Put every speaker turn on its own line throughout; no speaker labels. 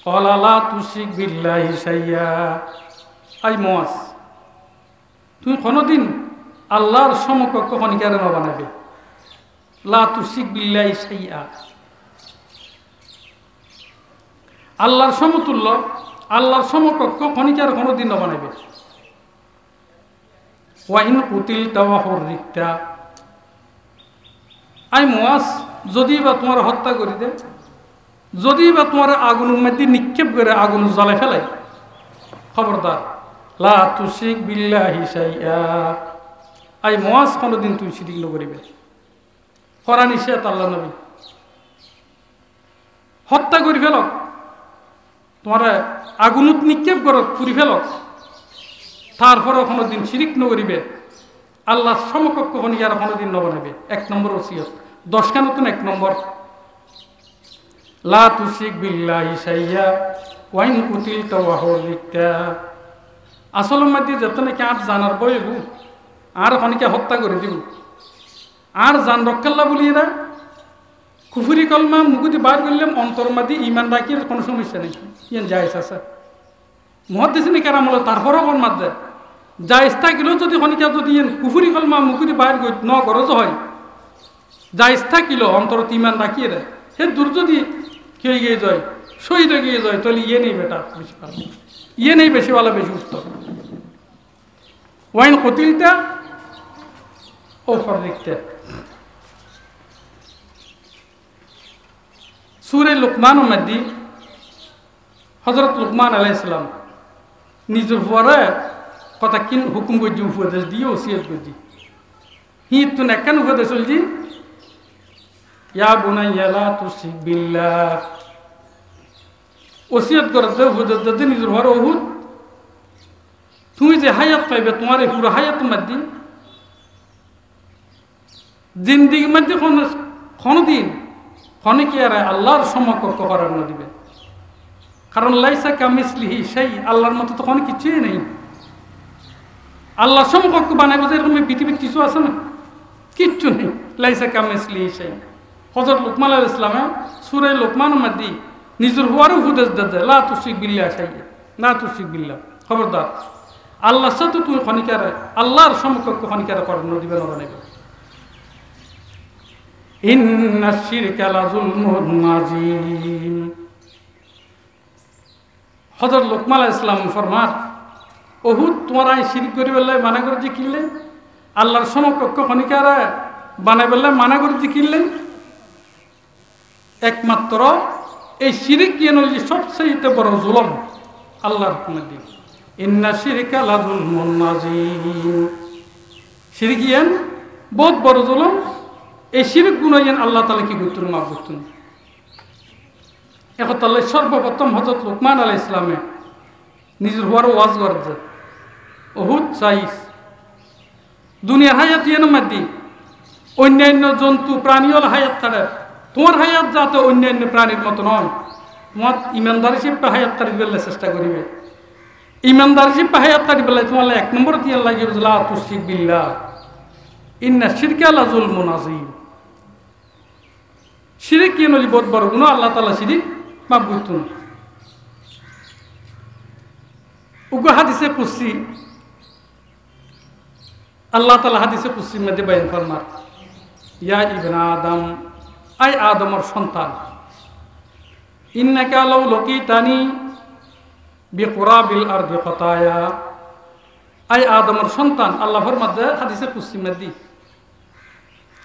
ক্বালা লা তুশরিক বিল্লাহি শাইয়া। আই মুয়াজ, তুই কোনোদিন আল্লাহর সমকক্ষ কণিকার না বানাবে। লা তুশরিক বিল্লাহি শাইয়া, আল্লাহর সমতুল্য, আল্লাহর সমকক্ষ কণিকার কোনোদিন না বানাবে। ওয়া ইন কুতিলতা ওয়া হুররিকতা, আই মুয়াজ, যদি বা তোমার হত্যা করে দে, যদি বা তোমার আগুনের মধ্যে নিক্ষেপ করে আগুন জ্বালে ফেলাই, খবরদার লা তুশরিক বিল্লাহি শাইআ। আই মুয়াজ, কোনোদিন তুই শিরিক করিবে। করা নিষেধ আল্লাহ নবী। হত্যা করি ফেলক, তোমার আগুনত নিক্ষেপ করক, পুরি ফেলক, তারপরে কোনোদিন শিরিক নকরিবে। আল্লাহ সমকক্ষ কণিকার কোনোদিন নবানাবে। 1 নম্বর ওসিয়ত। 10 নতুন 1 নম্বর, লা তুশরিক বিল্লাহি শাইআ ওয়া ইন কুতিলতা ওয়া হুররিকতা। আসলের মধ্যে যত নাকি আর জানার বইবু আর কণিকা হত্যা করে দিব, আর জান রক্ষাল্লা বলি এরা কুফুরি কলমা মুকুতি বার করলাম, অন্তর মাদি ইমান রাখি কোনো সমস্যা নেই, ইয়ান জায়েজ আছে। মুহাদ্দিসিনে কেরাম হলো তারপরও কোন মাদ্দে জায়েজ থাকিলেও যদি কণিকা যদি কুফুরি কলমা মুকুতি বার ন গরজ হয়, জায়েজ থাকিলেও অন্তরত ইমান রাখি এরা সে দূর যদি খেয়ে গিয়ে যায়, শহীদ হয়ে গিয়ে যায়, তাহলে ইয়ে নেই বেটা বেশি ভালো, ইয়ে নেই বেশি ভালো, বেশি উত্তর। ওয়াইন কতিলটা ও ফররিকতা। সূরা লুকমান মধ্যে হযরত লুকমান আলাইহিস সালাম নিজের পরে কথা কিন হুকুম করছি, উপদেশ দিয়ে ওসিয়ত করছি। হি তো নেকান উপদেশ চলছি, ইয়া বুনাইয়া লা তুশরিক বিল্লাহ। ওসিয়ত করতে উপদেশ দিতে নিজের পরে ওহুদ তুমি যে হায়াত পাইবে, তোমার এই পুরো হায়াত মধ্যে জিন্দিগির মধ্যে কোনদিন কি আর আল্লাহর সমকক্ষ করার না দিবে। কারণ লাইসা কামিসলিহি শাই, আল্লাহর মতো তো কোনো কিছুই নেই। আল্লাহর সমকক্ষ বানাইবে যে এরকম পৃথিবীর কিছু আছে না? কিচ্ছু নেই। লাইসা কামিসলিহি শাই। হযরত লুকমান আলাইহিস সালাম সূরা লুকমানের মধ্যে নিজের হওয়ার উপদেশ দেয়, লা তুশরিক বিল্লাহি শাইআ, লা তুশরিক বিল্লাহ। খবরদার আল্লাহর সাথে তুমি খনিকার আল্লাহর সমকক্ষ খনিকার করার না দিবে, না বানাইবে। ইন্না শিরকা লাযুলমুন আযীম। হযরত লুকমান আলাইহিস সালাম ফরমান, ওহুদ তোমার আই শিরক করি বললে মানা করে যে কিনলেন, আল্লাহর সমকক্ষ খনিকার বানাই বললে মানা করে যে কিনলেন। একমাত্র এই শিরক কি নলি সবচেয়ে বড় জুলম আল্লাহর হুকুমের দিন। ইন্না শিরকা লাযুলমুন আযীম। শিরক ইয়ান বহুত বড় জুলম। এই শিরক গুনাহ ইয়ান আল্লাহ তাআলা কি করতেন, মাফ করতেন। এখন তাহলে সর্বপ্রথম হযরত লুকমান আলাইহিস সালামে নিজের হওয়ার ওয়াজ করছে, ওহুদ চাইস দুনিয়ার হায়াত ইয়ান মধ্যে অন্যান্য জন্তু প্রাণীর হায়াত ছাড়া তোমার হায়াত যাতে অন্যান্য প্রাণীর মতো নয়, তোমার ইমানদারি শিল্পে হায়াত তারি বেলার চেষ্টা করিবে। ইমানদারি শিল্পে হায়াত তারি বেলায় তোমার 1 নম্বর দিয়ে লাগিয়ে লা তুশরিক বিল্লাহ ইন্না শিরকা লাযুলমুন আযীম। শিরক কি নলি বহুত বড় গুনাহ, আল্লাহ তাআলা শিরক মাফ করতেন। উগো হাদিসে কুদসি আল্লাহ তাআলা হাদিসে কুদসির মধ্যে বয়ান ফরমান, ইয়া ইবনা আদম, আই আদমের সন্তান, ইন্নাকা লাউ লাকিতানি বিকুরাবিল আরদি খাতায়া। আই আদমের সন্তান, আল্লাহ ফরমাতে হাদিসে কুদসির মধ্যে,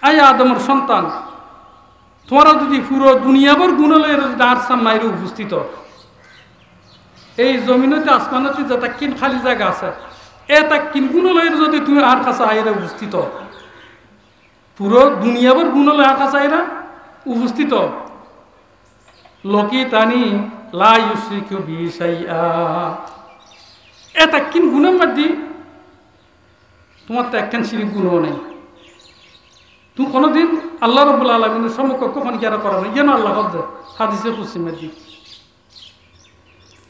আই আদমের সন্তান, তোমরা যদি পুরো দুনিয়াভর গুণলের আর সামনে উপস্থিত, এই জমিনতে আসমানতে যেটা কিন খালি জায়গা আছে, এটা কিন গুণলের যদি তুমি আর কাছে আইরা উপস্থিত, পুরো দুনিয়াভর গুণলে আর কাছে আইরা উপস্থিত, লকিতানি লা ইউশরিকু বি শাইআ। এটা কিন গুণের মধ্যে তোমার তো একখান শিরিক গুণও নেই। তুমি কোনোদিন আল্লাহ রাব্বুল আলামিনের সমকক্ষ খনিকার করা না, যেন আল্লাহ হাদিসে কুদসির মধ্যে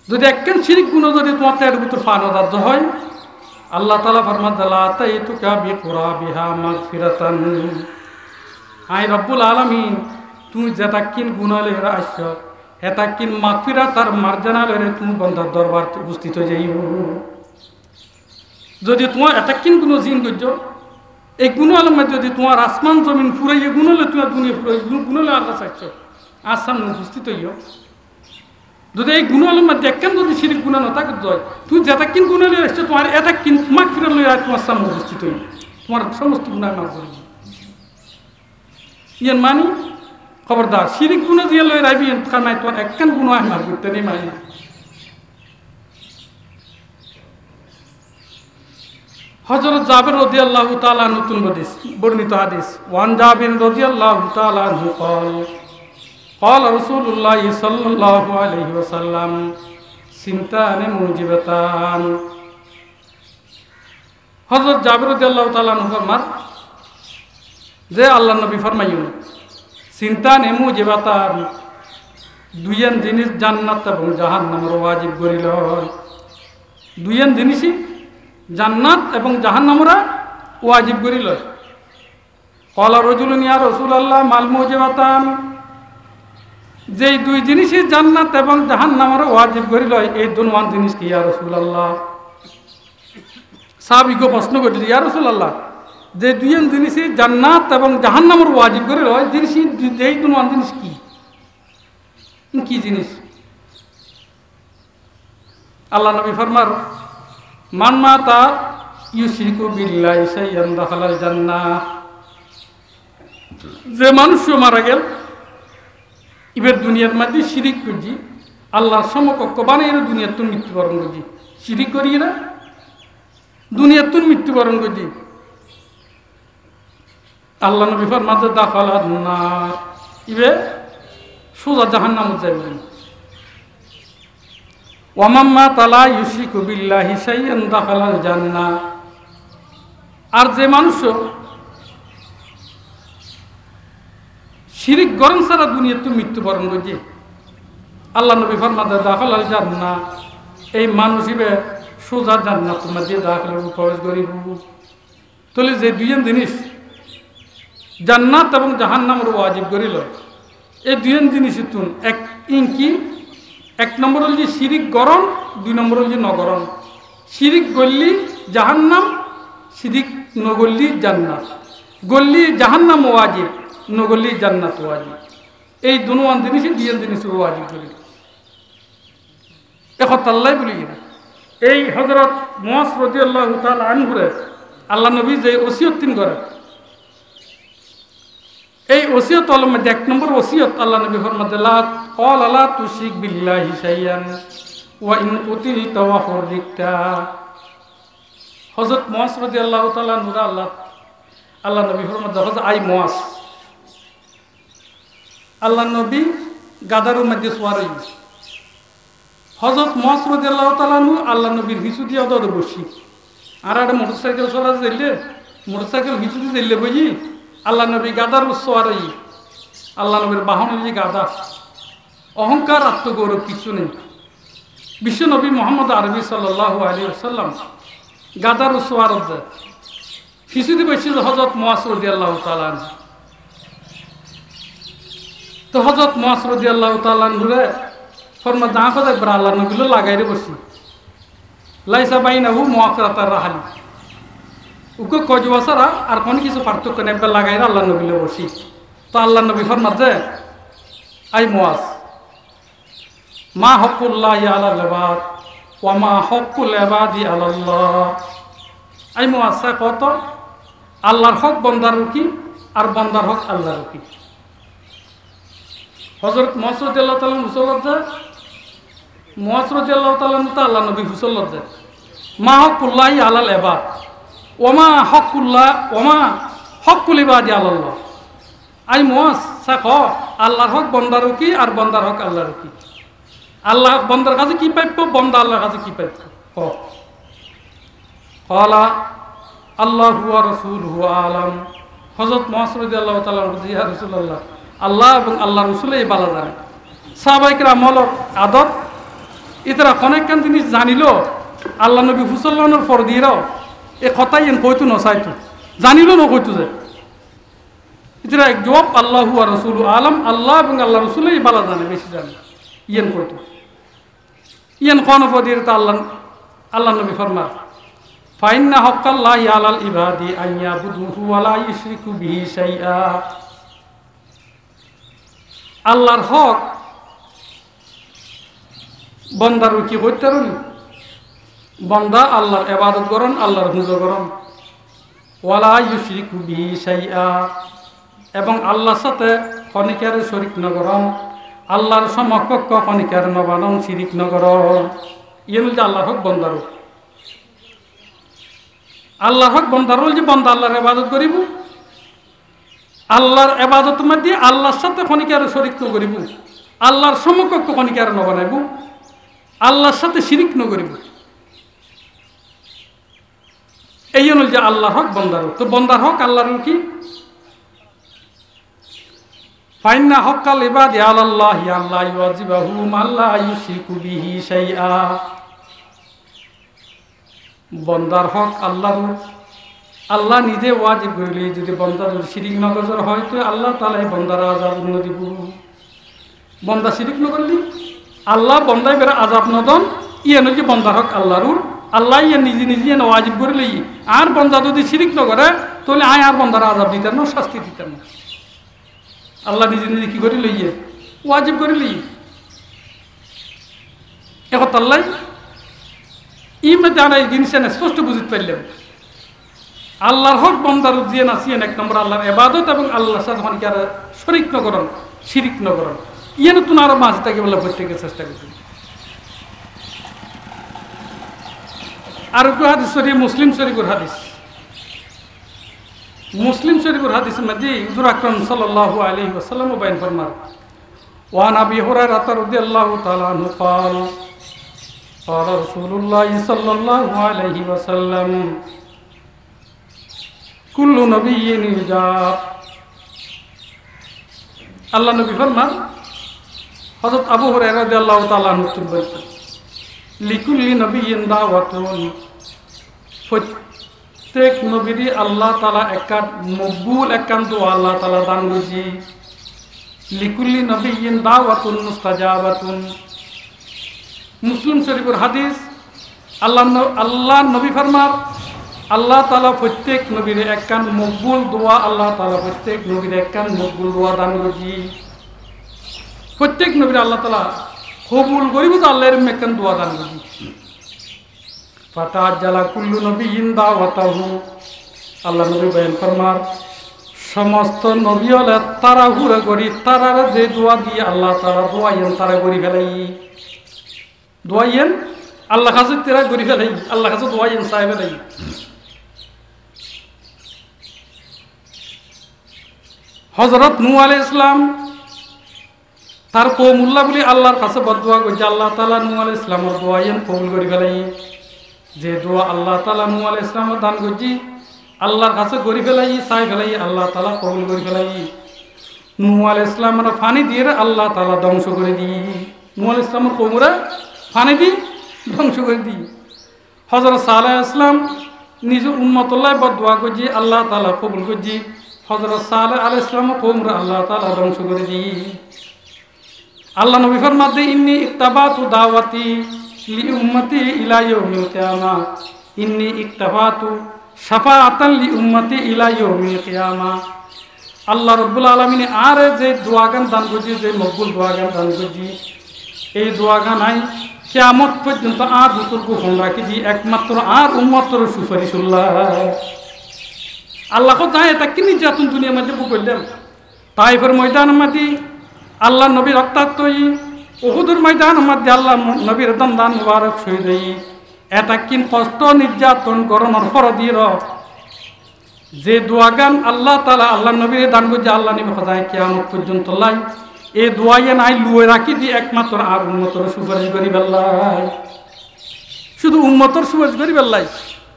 যদি একখান শিরিক গুণ যদি তোমার এর ভিতর ফানদার্য হয়, আল্লাহ তাআলা ফরমান, লা তাইতুকা বিকুরাবিহা মাগফিরাতান। আই রব্বুল আলামিন তুমি যেটা কিন গুণালে আসছ এটা কিন মাগফিরাত তার মার্জানা লরে তুমি বন্দার দরবার উপস্থিত হয়ে যাইও। যদি তোমার এটা কিন কোনো জিন করছো এই গুণ আলমে যদি তোমার আসমান জমিন ফুরাইয়ে গুণলে তোমার দুনিয়া ফুরাই গুণলে আল্লাহ চাইছো আর সামনে উপস্থিত হইও। যদি এই গুণ আলমে দেখেন যদি শিরিক গুণা নথাকে যায় তুই যেটা কিন গুণলে আসছো তোমার এটা কিন মাগফিরা লই আর তোমার সামনে উপস্থিত হইও, তোমার সমস্ত গুণা মাফ করবে। ইয়ান মানি খবরদার শিরিক গুণা দিয়ে লই রাখবি কারণ তোমার একখান গুণ আহ মাফ করতে নেই মানি না। হযরত জাবির রাদিয়াল্লাহু তাআলা নতুন হাদিস বর্ণিত হাদিস ওয়ান জাবির রাদিয়াল্লাহু তাআলা আনহু قال رسول الله صلى الله عليه وسلم سنتان موجبتان। হযরত জাবির রাদিয়াল্লাহু তাআলা আনহু ফরমান যে আল্লাহর নবী ফরমাইলেন সিনতান মুজিবাতান দুইয়ান জিনিস জান্নাত এবং জাহান্নামের ওয়াজিব করিল। দুইয়ান জিনিসই জান্নাত এবং জাহান্নামরা ওয়াজিব করিল। ক্বালা রাজুলুন ইয়া রাসূলুল্লাহ মাল মুজিবাতান, যেই দুই জিনিসই জান্নাত এবং জাহান্নামরা ওয়াজিব করিল এই দুনওয়ান জিনিস কি ইয়া রাসূলুল্লাহ? সাহাবীকে প্রশ্ন করিল ইয়া রাসূলুল্লাহ যে দুইয়ান জিনিসই জান্নাত এবং জাহান্নামের ওয়াজিব করিল এই জিনিসই এই দুনওয়ান জিনিস কি কি জিনিস? আল্লাহ নবী ফরমার মান মাতা ইউশরিকু বিল্লাহি শাইআন দাখালাল জান্নাহ, যে মানুষ মারা গেল এবার দুনিয়ার মধ্যে শিরিক করছি আল্লাহর সমকক্ষ বানিয়ে দুনিয়ার তোর মৃত্যুবরণ করছি, শিরিক করিয়ে না দুনিয়ার তোর মৃত্যুবরণ করছি। আল্লাহ নবী ফরমাতে দাখালান নার, ইবে সোজা জাহান্নামে যাবে। ওয়ামাম্মা তালা ইউশরিকু বিল্লাহি শাইআন দাখালাল জান্নাহ, আর যে মানুষ শিরিক গরম সারা দুনিয়াতে মৃত্যুবরণ করছে আল্লাহ নবী ফরমাতে দাখালাল জান্নাহ, এই মানুষ ইবে সোজা জান্নাতের মধ্যে দাখিল প্রবেশ করিব। তাহলে যে দুইজন জিনিস জান্নাত এবং জাহান্নামের ওয়াজিব করিল এই দুইজন জিনিসের তুন এক ইনকি এক নম্বর হল যে শিরিক গরম, দুই নম্বর হল যে নগরম। শিরিক গল্লি জাহান্নাম, শিরিক নগল্লি জান্নাত। গল্লি জাহান্নাম ওয়াজিব, নগল্লি জান্নাত ওয়াজিব। এই দুনওয়ান জিনিসই দুইজন জিনিসের ওয়াজিব করি এখন আল্লাহ বলি না। এই হযরত মুআজ রাদিয়াল্লাহু তাআলা আনহুরে আল্লাহ নবী যে ওসিয়ত তিন করে এই ওসিয়ত মধ্যে এক নম্বর ওসিয়ত আল্লাহ নবী ফরমাতে লা ক্বালা লা তুশরিক বিল্লাহি শাইআন ওয়া ইন কুতিলতা ওয়া হুররিকতা। হযরত মুআজ রাদিয়াল্লাহু তাআলা আনহু আল্লাহ নবী ফরমাতে আই মুআজ, আল্লাহ নবী গাদারের মধ্যে সোয়ারই হযরত মুআজ রাদিয়াল্লাহু তাআলা আনহু আল্লাহ নবীর হিসু দিয়া দদ বসি আর একটা মোটরসাইকেল চলা যাইলে মোটরসাইকেল হিসু দিয়ে যাইলে বুঝি আল্লাহ নবী গাদার সোয়ারই। আল্লাহ নবীর বাহন হল গাদা, অহংকার আত্মগৌরব কিছু নেই। বিশ্ব নবী মুহাম্মদ আরবি সাল্লাল্লাহু আলাইহি ওয়াসাল্লাম গাদার সোয়ার যায় হিসুদি বসি হযরত মুআজ রাদিয়াল্লাহু তাআলা আনহু। তো হযরত মুআজ রাদিয়াল্লাহু তাআলা আনহুরে ফরমা দা কথা একবার আল্লাহ নবীলো লাগাইরে বসি লাইসা বাইনাহু মুআক্কারাতার রাহালি, উকে কজওয়াসারা আর কোন কিছু পার্থক্য নেই, একবার লাগাইরে আল্লাহ নবীলো বসি। তো আল্লাহ নবী ফরমাতে আই মুআজ মা হকুল্লাহি আলাল ইবাদ ওয়া মা হকুল ইবাদি আলাল্লাহ। আই মুআজ কত আল্লাহর হক বান্দার কি আর বান্দার হক আল্লাহর কি। হযরত মুআজ রাদিয়াল্লাহু তাআলা মুসল্লাত মুআজ রাদিয়াল্লাহু তাআলা তো আল্লাহ নবী মুসল্লাত মা হকুল্লাহি আলাল ইবাদ ওয়া মা হকুল ইবাদি আলাল্লাহ। আই মুআজ ক আল্লাহর হক বান্দার কি আর বান্দার হক আল্লাহর কি। আল্লাহ বান্দার কাছে কি প্রাপ্য, বান্দা আল্লাহর কাছে কি প্রাপ্য। ক্বালা আল্লাহু ওয়া রাসূলুহু আ'লাম। হযরত মুআজ রাদিয়াল্লাহু তাআলা ইয়া রাসূলুল্লাহ আল্লাহ এবং আল্লাহ রাসূল এই বালা জানে। সাহাবায়ে কেরাম হল আদত ইতরা অনেক কান জিনিস জানিল আল্লাহ নবী ফুসল্লানোর পর দিয়ে এ কথাই এন কইতো নসাইতো জানিল ন কইতো যে ইতরা এক জবাব আল্লাহু ওয়া রাসূলুহু আ'লাম, আল্লাহ এবং আল্লাহ রাসূল এই বালা জানে, বেশি জানে। ইয়ান কইতো ইয়ান কোন পদির তা আল্লাহ নবী ফরমান ফাইন্না হাক্কাল্লাহি আলাল ইবাদি আন ইয়াবুদুহু ওয়া লা ইউশরিকু বিহি শাইআ। আল্লাহর হক বন্দার কি করতে পারেন? বন্দা আল্লাহর ইবাদত করেন, আল্লাহর হুজুর করেন, ওয়ালা ইউশরিকু বিহি শাইআ, এবং আল্লাহর সাথে কণিকার শরীক ন করেন, আল্লাহর সমকক্ষ কণিকার ন বানান, শিরিক ন করেন। ইয়ে যে আল্লাহর হক বন্দার। আল্লাহর হক বন্দার যে বন্দা আল্লাহর ইবাদত করিব, আল্লাহর ইবাদতের মধ্যে আল্লাহর সাথে কণিকার শরীক ন করিব, আল্লাহর সমকক্ষ কণিকার ন বানাইব, আল্লাহর সাথে শিরিক ন করিব। এই হল যে আল্লাহর হক বন্দার। তো বন্দার হক আল্লাহর কি? ফাইন্না হক্কাল ইবাদি আলাল্লাহি আল্লা ইউআযিবাহুম আল্লা ইউশরিকু বিহি শাইআ। বন্দার হক আল্লাহর, আল্লাহ নিজে ওয়াজিব করিলে যদি বন্দার শিরিক নগজর হয় তো আল্লাহ তাআলা এই বন্দার আযাব ন দিব। বন্দা শিরিক ন করলি আল্লাহ বন্দায় বেরা আযাব ন দন। ইয়ে যে বন্দার হক আল্লাহর, আল্লাহ ইয়ে নিজে নিজে ওয়াজিব করিলে, আর বন্দা যদি শিরিক ন করে তাহলে আয় আর বন্দার আযাব দিতেন না, শাস্তি দিতেন না। আল্লাহ নিজে নিজে কি করি লইয়ে ওয়াজিব করি লই। এখন আল্লাহ ই মধ্যে আমরা এই জিনিস স্পষ্ট বুঝতে পারলাম। আল্লাহর হক বন্দার দিয়ে নাচিয়েন এক নম্বর আল্লাহর ইবাদত এবং আল্লাহর সাথে শরীক ন করেন, শিরিক ন করেন। ইয়ে নতুন আরো মাঝে থাকে বলে প্রত্যেকের চেষ্টা করছেন। আর একটু হাদিস শরীফ, মুসলিম শরীফের হাদিস, মুসলিম শরীফের হাদিসের মধ্যে হুজুর আকরাম সাল্লাল্লাহু আলাইহি ওয়াসাল্লাম বয়ান ফরমান ওয়ান আবি হুরায়রা রাদিয়াল্লাহু তাআলা আনহু قال قال رسول الله صلى الله عليه وسلم كل نبي يجاب। আল্লাহ নবী ফরমান, হযরত আবু হুরায়রা রাদিয়াল্লাহু তাআলা আনহু বলেন লিকুল্লি নবিয়্যিন দাওয়াতুন, প্রত্যেক নবীরই আল্লাহ তাআলা একান মকবুল একান দোয়া আল্লাহ তাআলা দান করেছি। লিকুল্লি নবিয়্যিন দাওয়াতুন মুস্তাজাবাতুন। মুসলিম শরীফের হাদিস, আল্লাহ নবী ফরমান আল্লাহ তাআলা প্রত্যেক নবীর একান মকবুল দোয়া, আল্লাহ তাআলা প্রত্যেক নবীর একান মকবুল দোয়া দান করেছি। প্রত্যেক নবীর আল্লাহ তাআলা কবুল করিব তো আল্লাহর মেকান দোয়া দান করি। ফাতাজ্জালা কুল্লু নবিয়্যিন দাওয়াতাহু। আল্লাহ নবী বয়ান ফরমার সমস্ত নবী হলে তারা হুড়ে করি, তারার যে দোয়া দিয়ে আল্লাহ তারা দোয়াইয়েন তারা করি ফেলাই, দোয়াইয়েন আল্লাহ কাছে তেরা করি ফেলাই, আল্লাহ কাছে দোয়াইয়েন চাই ফেলাই। হযরত নূহ আলাইহিস সালাম তার কওমুল্লাহ বলি আল্লাহর কাছে বদদোয়া করেছে, আল্লাহ তাআলা নূহ আলাইহিস সালামের দোয়াইয়েন কবুল করি ফেলাই। যে দোয়া আল্লাহ তাআলা নূহ আলাইহিস সালামের দান করছি আল্লাহর কাছে করি ফেলাই, চাই ফেলাই, আল্লাহ তাআলা কবুল করি ফেলাই। নূহ আলাইহিস সালামের পানি দিয়ে আল্লাহ তাআলা ধ্বংস করে দি। নূহ আলাইহিস সালামের কওমরা পানি দি ধ্বংস করে দি। হযরত সালেহ আলাইহিস সালাম নিজ উম্মতুল্লাহ বদদোয়া করছি, আল্লাহ তাআলা কবুল করছি। হযরত সালেহ আলাইহিস সালামের কওমরা আল্লাহ তাআলা ধ্বংস করে দি। আল্লাহ নবী ফরমাতে ইন্নী ইক্তাবাতু দাওয়াতি লি উম্মতি ইলা ইয়াউমিল কিয়ামা, ইন্নী ইক্তাবাতু শাফাআতান লি উম্মতি ইলা ইয়াউমিল কিয়ামা। আল্লাহ রাব্বুল আলামিন আর যে দোয়াগান দান করছি, যে মকবুল দোয়াগান দান করছি, এই দোয়াগান আই কিয়ামত পর্যন্ত আর বুতুর গোপন রাখি দি, একমাত্র আর উম্মতর সুপারিশুল্লাহ। আল্লাহ কো যায় এটা কিনি জাতুন দুনিয়ার মধ্যে বুকইলেন। তাইফের ময়দানের মধ্যে আল্লাহ নবীর রক্তাক্ত, উহুদের ময়দানের মধ্যে আল্লাহ নবীর দন্দান মুবারক শহীদ হই, এটা কিন কষ্ট নির্যাতন গরমের ফরদির যে দোয়াগান আল্লাহ তাআলা আল্লাহ নবীর দান করছে, আল্লাহ নবী খোদায় কিয়ামত পর্যন্ত লাই এই দোয়াইয়ে নাই লুয়ে রাখি দি, একমাত্র আর উম্মতর সুপারিশ করি বেল্লাই, শুধু উম্মতর সুপারিশ করি বেল্লাই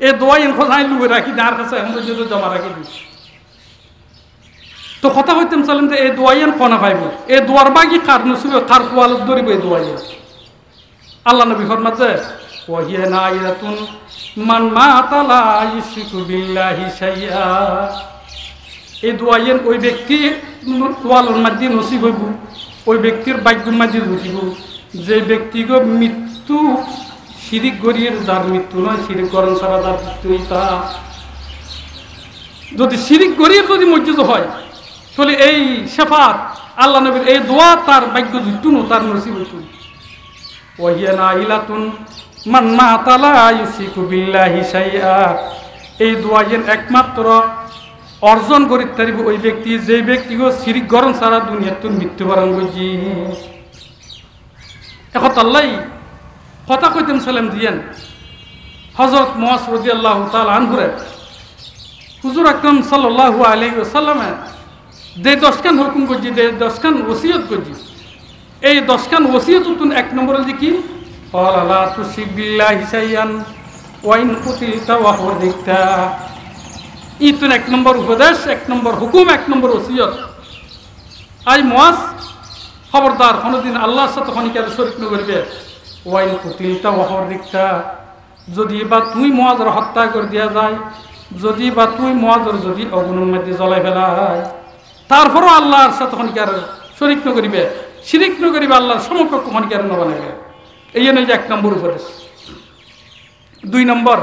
এই দোয়াইয়ে খোদায় লুয়ে রাখি দি, আর কাছে আমরা যদি জমা রাখি দিই। তো কথা হইতাম চালেন যে এই দোয়াইয়ান কনা পাইব, এই দোয়ার বাগি কার নসিবে কার কোয়ালত ধরিব এই দোয়াইয়ান। আল্লাহ নবী ফরমাতে ওয়াহিয়া নাইয়াতুন মান মাতা লা ইউশরিকু বিল্লাহি শাইআ। এই দোয়াইয়ান ওই ব্যক্তি কোয়ালর মধ্যে নসিব হইব, ওই ব্যক্তির ভাগ্যের মধ্যে জুটিব যে ব্যক্তিগত মৃত্যু শিরিক গরিয়ে যার মৃত্যু নয়, শিরিক করণ ছাড়া যার মৃত্যু, তা যদি শিরিক গরিয়ে যদি মসজিদ হয়, তাহলে এই শেফাত আল্লাহ নবীর এই দোয়া তার ভাগ্য জুটুন, তার নসিব হইতুন। ওয়াহিয়া নাইলাতুন মান মাতা লা ইউশরিকু বিল্লাহি শাইআ, এই দোয়া যেন একমাত্র অর্জন করিতে পারিব ওই ব্যক্তি যে ব্যক্তিগো শিরিক করণ ছাড়া দুনিয়াতে মৃত্যুবরণ করছি। এখন আল্লাহ কথা কইতেন সালাম দিয়েন হযরত মুআজ রাদিয়াল্লাহু তাআলা আনহুরে হুজুর আকরাম সাল্লাল্লাহু আলাইহি ওয়াসাল্লামে যে 10খান হুকুম করছি, যে 10খান ওসিয়ত করছি, এই 10খান ওসিয়তুন এক নম্বর হল কি, ক্বালা লা তুশরিক বিল্লাহি শাইআন ওয়া ইন কুতিলতা ওয়া হুযিকতা। ইতুন এক নম্বর উপদেশ, এক নম্বর হুকুম, এক নম্বর ওসিয়ত। আই মুআজ খবরদার কোনোদিন আল্লাহর সাথে খনিকার শরীক নগরিবে। ওয়া ইন কুতিলতা ওয়া হুযিকতা, যদি বা তুই মুআজের হত্যা করে দেয়া যায়, যদি বা তুই মুআজের যদি অগ্নির মধ্যে জ্বলাই ফেলায়, তারপরও আল্লাহর সাথে খনিকার শরীক নগরিবে, শিরিক নগরিবে, আল্লাহর সমকক্ষ খনিকার নবানাবে। এই জন্য এক নম্বর উপদেশ। 2 নম্বর,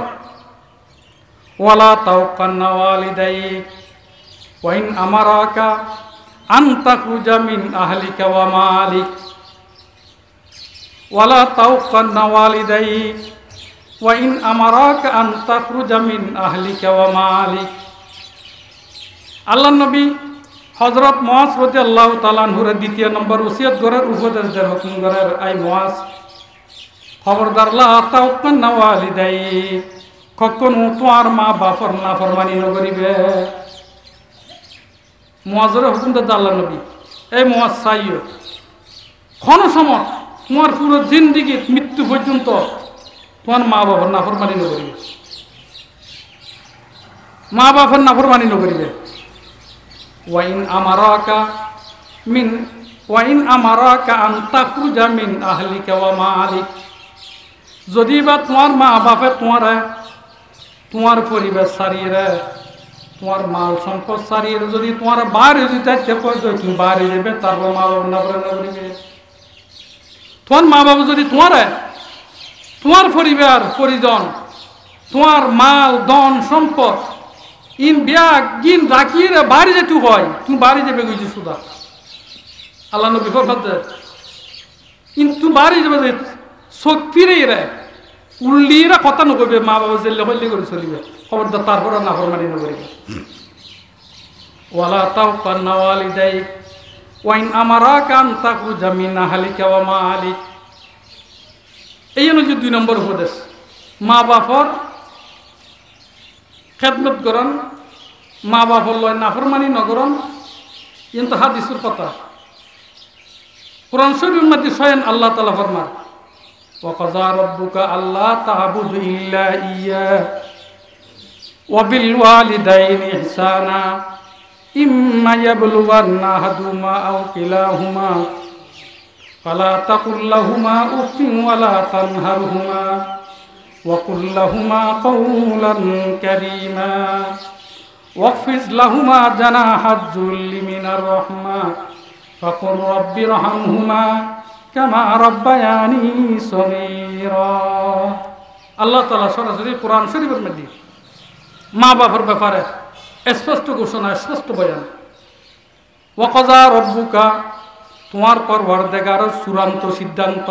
ওয়ালা তাওকান্না ওয়ালিদাইক ওয়া ইন আমারাকা আন তাখরুজা মিন আহলিকা ওয়া মালিক। ওয়ালা তাওকান্না ওয়ালিদাইক ওয়া ইন আমারাকা আন তাখরুজা মিন আহলিকা ওয়া মালিক। আল্লাহর নবী হযরত মুআজ রাদিয়াল্লাহু তাআলা আনহুর দ্বিতীয় নম্বর ওসিয়ত করার উপদেশ দেন, হুকুম করার, আই মুআজ খবরদার লা তাওকান্না ওয়ালিদাইক, কখনো তোমার মা বাপর নাফরমানি নকরিবে। মুআজের হুকুম দেন আল্লাহর নবী, এই মুআজ চাইও কোনো সময় তোমার পুরো জিন্দেগি মৃত্যু পর্যন্ত তোমার মা বাবার নাফরমানি নকরিবে, মা বাবার নাফরমানি নকরিবে। ওয়া ইন আমারাকা আন তাখরুজা মিন আহলিকা ওয়া মালিক, যদি বা তোমার মা বাপে তোমার পরিবার সারিয়ে, তোমার মাল সম্পদ সারিয়ে যদি তোমার বাইরে যদি তুমি বাইরে যাবে, তারপর মা বাবা নাফরমানি নকরিবে। তোমার মা বাবা যদি তোমার পরিবার পরিজন, তোমার মাল ধন সম্পদ ইন ব্যাগ গিন রাখিয়ে বাড়ি যেতে হয়, তুমি বাড়ি যাবে গেছি সুদা। আল্লাহ নবী ফরমাতে কিন্তু বাড়ি যাবে চোখ ফিরে উল্লিরা কথা নকবে, মা বাবা জেলে হইলে করে চলিবে, খবরদার তারপর নাফরমানি নকরিবে। ওয়ালা তাওকান্না ওয়ালিদাইক ওয়া ইন আমারাকা আন তাখরুজা মিন আহলিকা ওয়া মালিক। এই হচ্ছে 2 নম্বর উপদেশ। মা বাপর খেদমত করন, মা বাপর লয় নাফরমানি নগরন, কিন্তু হাদিসের কথা। কোরআন শরীফের মধ্যে স্বয়ং আল্লাহ তাআলা ফরমান, ওয়া কাযা রাব্বুকা আল্লা তা'বুদু ইল্লা ইয়্যা ওয়া বিল ওয়ালিদাইনি ইহসানা ইম্মা ইয়াবলুগান্না আহাদুহুমা আও কিলাহুমা ফালা তাকুল লাহুমা উফিন ওয়া লা তানহারহুমা ওয়া কুল লাহুমা কাওলান কারীমা ওয়াখফিজ লাহুমা জানাহাজ যুল্লি মিনার রাহমা ফাকুর রাব্বিরহামহুমা কামা রাব্বায়ানি সগীরা। আল্লাহ তাআলা সরাসরি কোরআন শরীফের মধ্যে মা বাবার ব্যাপারে স্পষ্ট ঘোষণা, স্পষ্ট বয়ান। ওয়া কাযা রাব্বুকা, তোমার পরওয়ারদিগারের চূড়ান্ত সিদ্ধান্ত,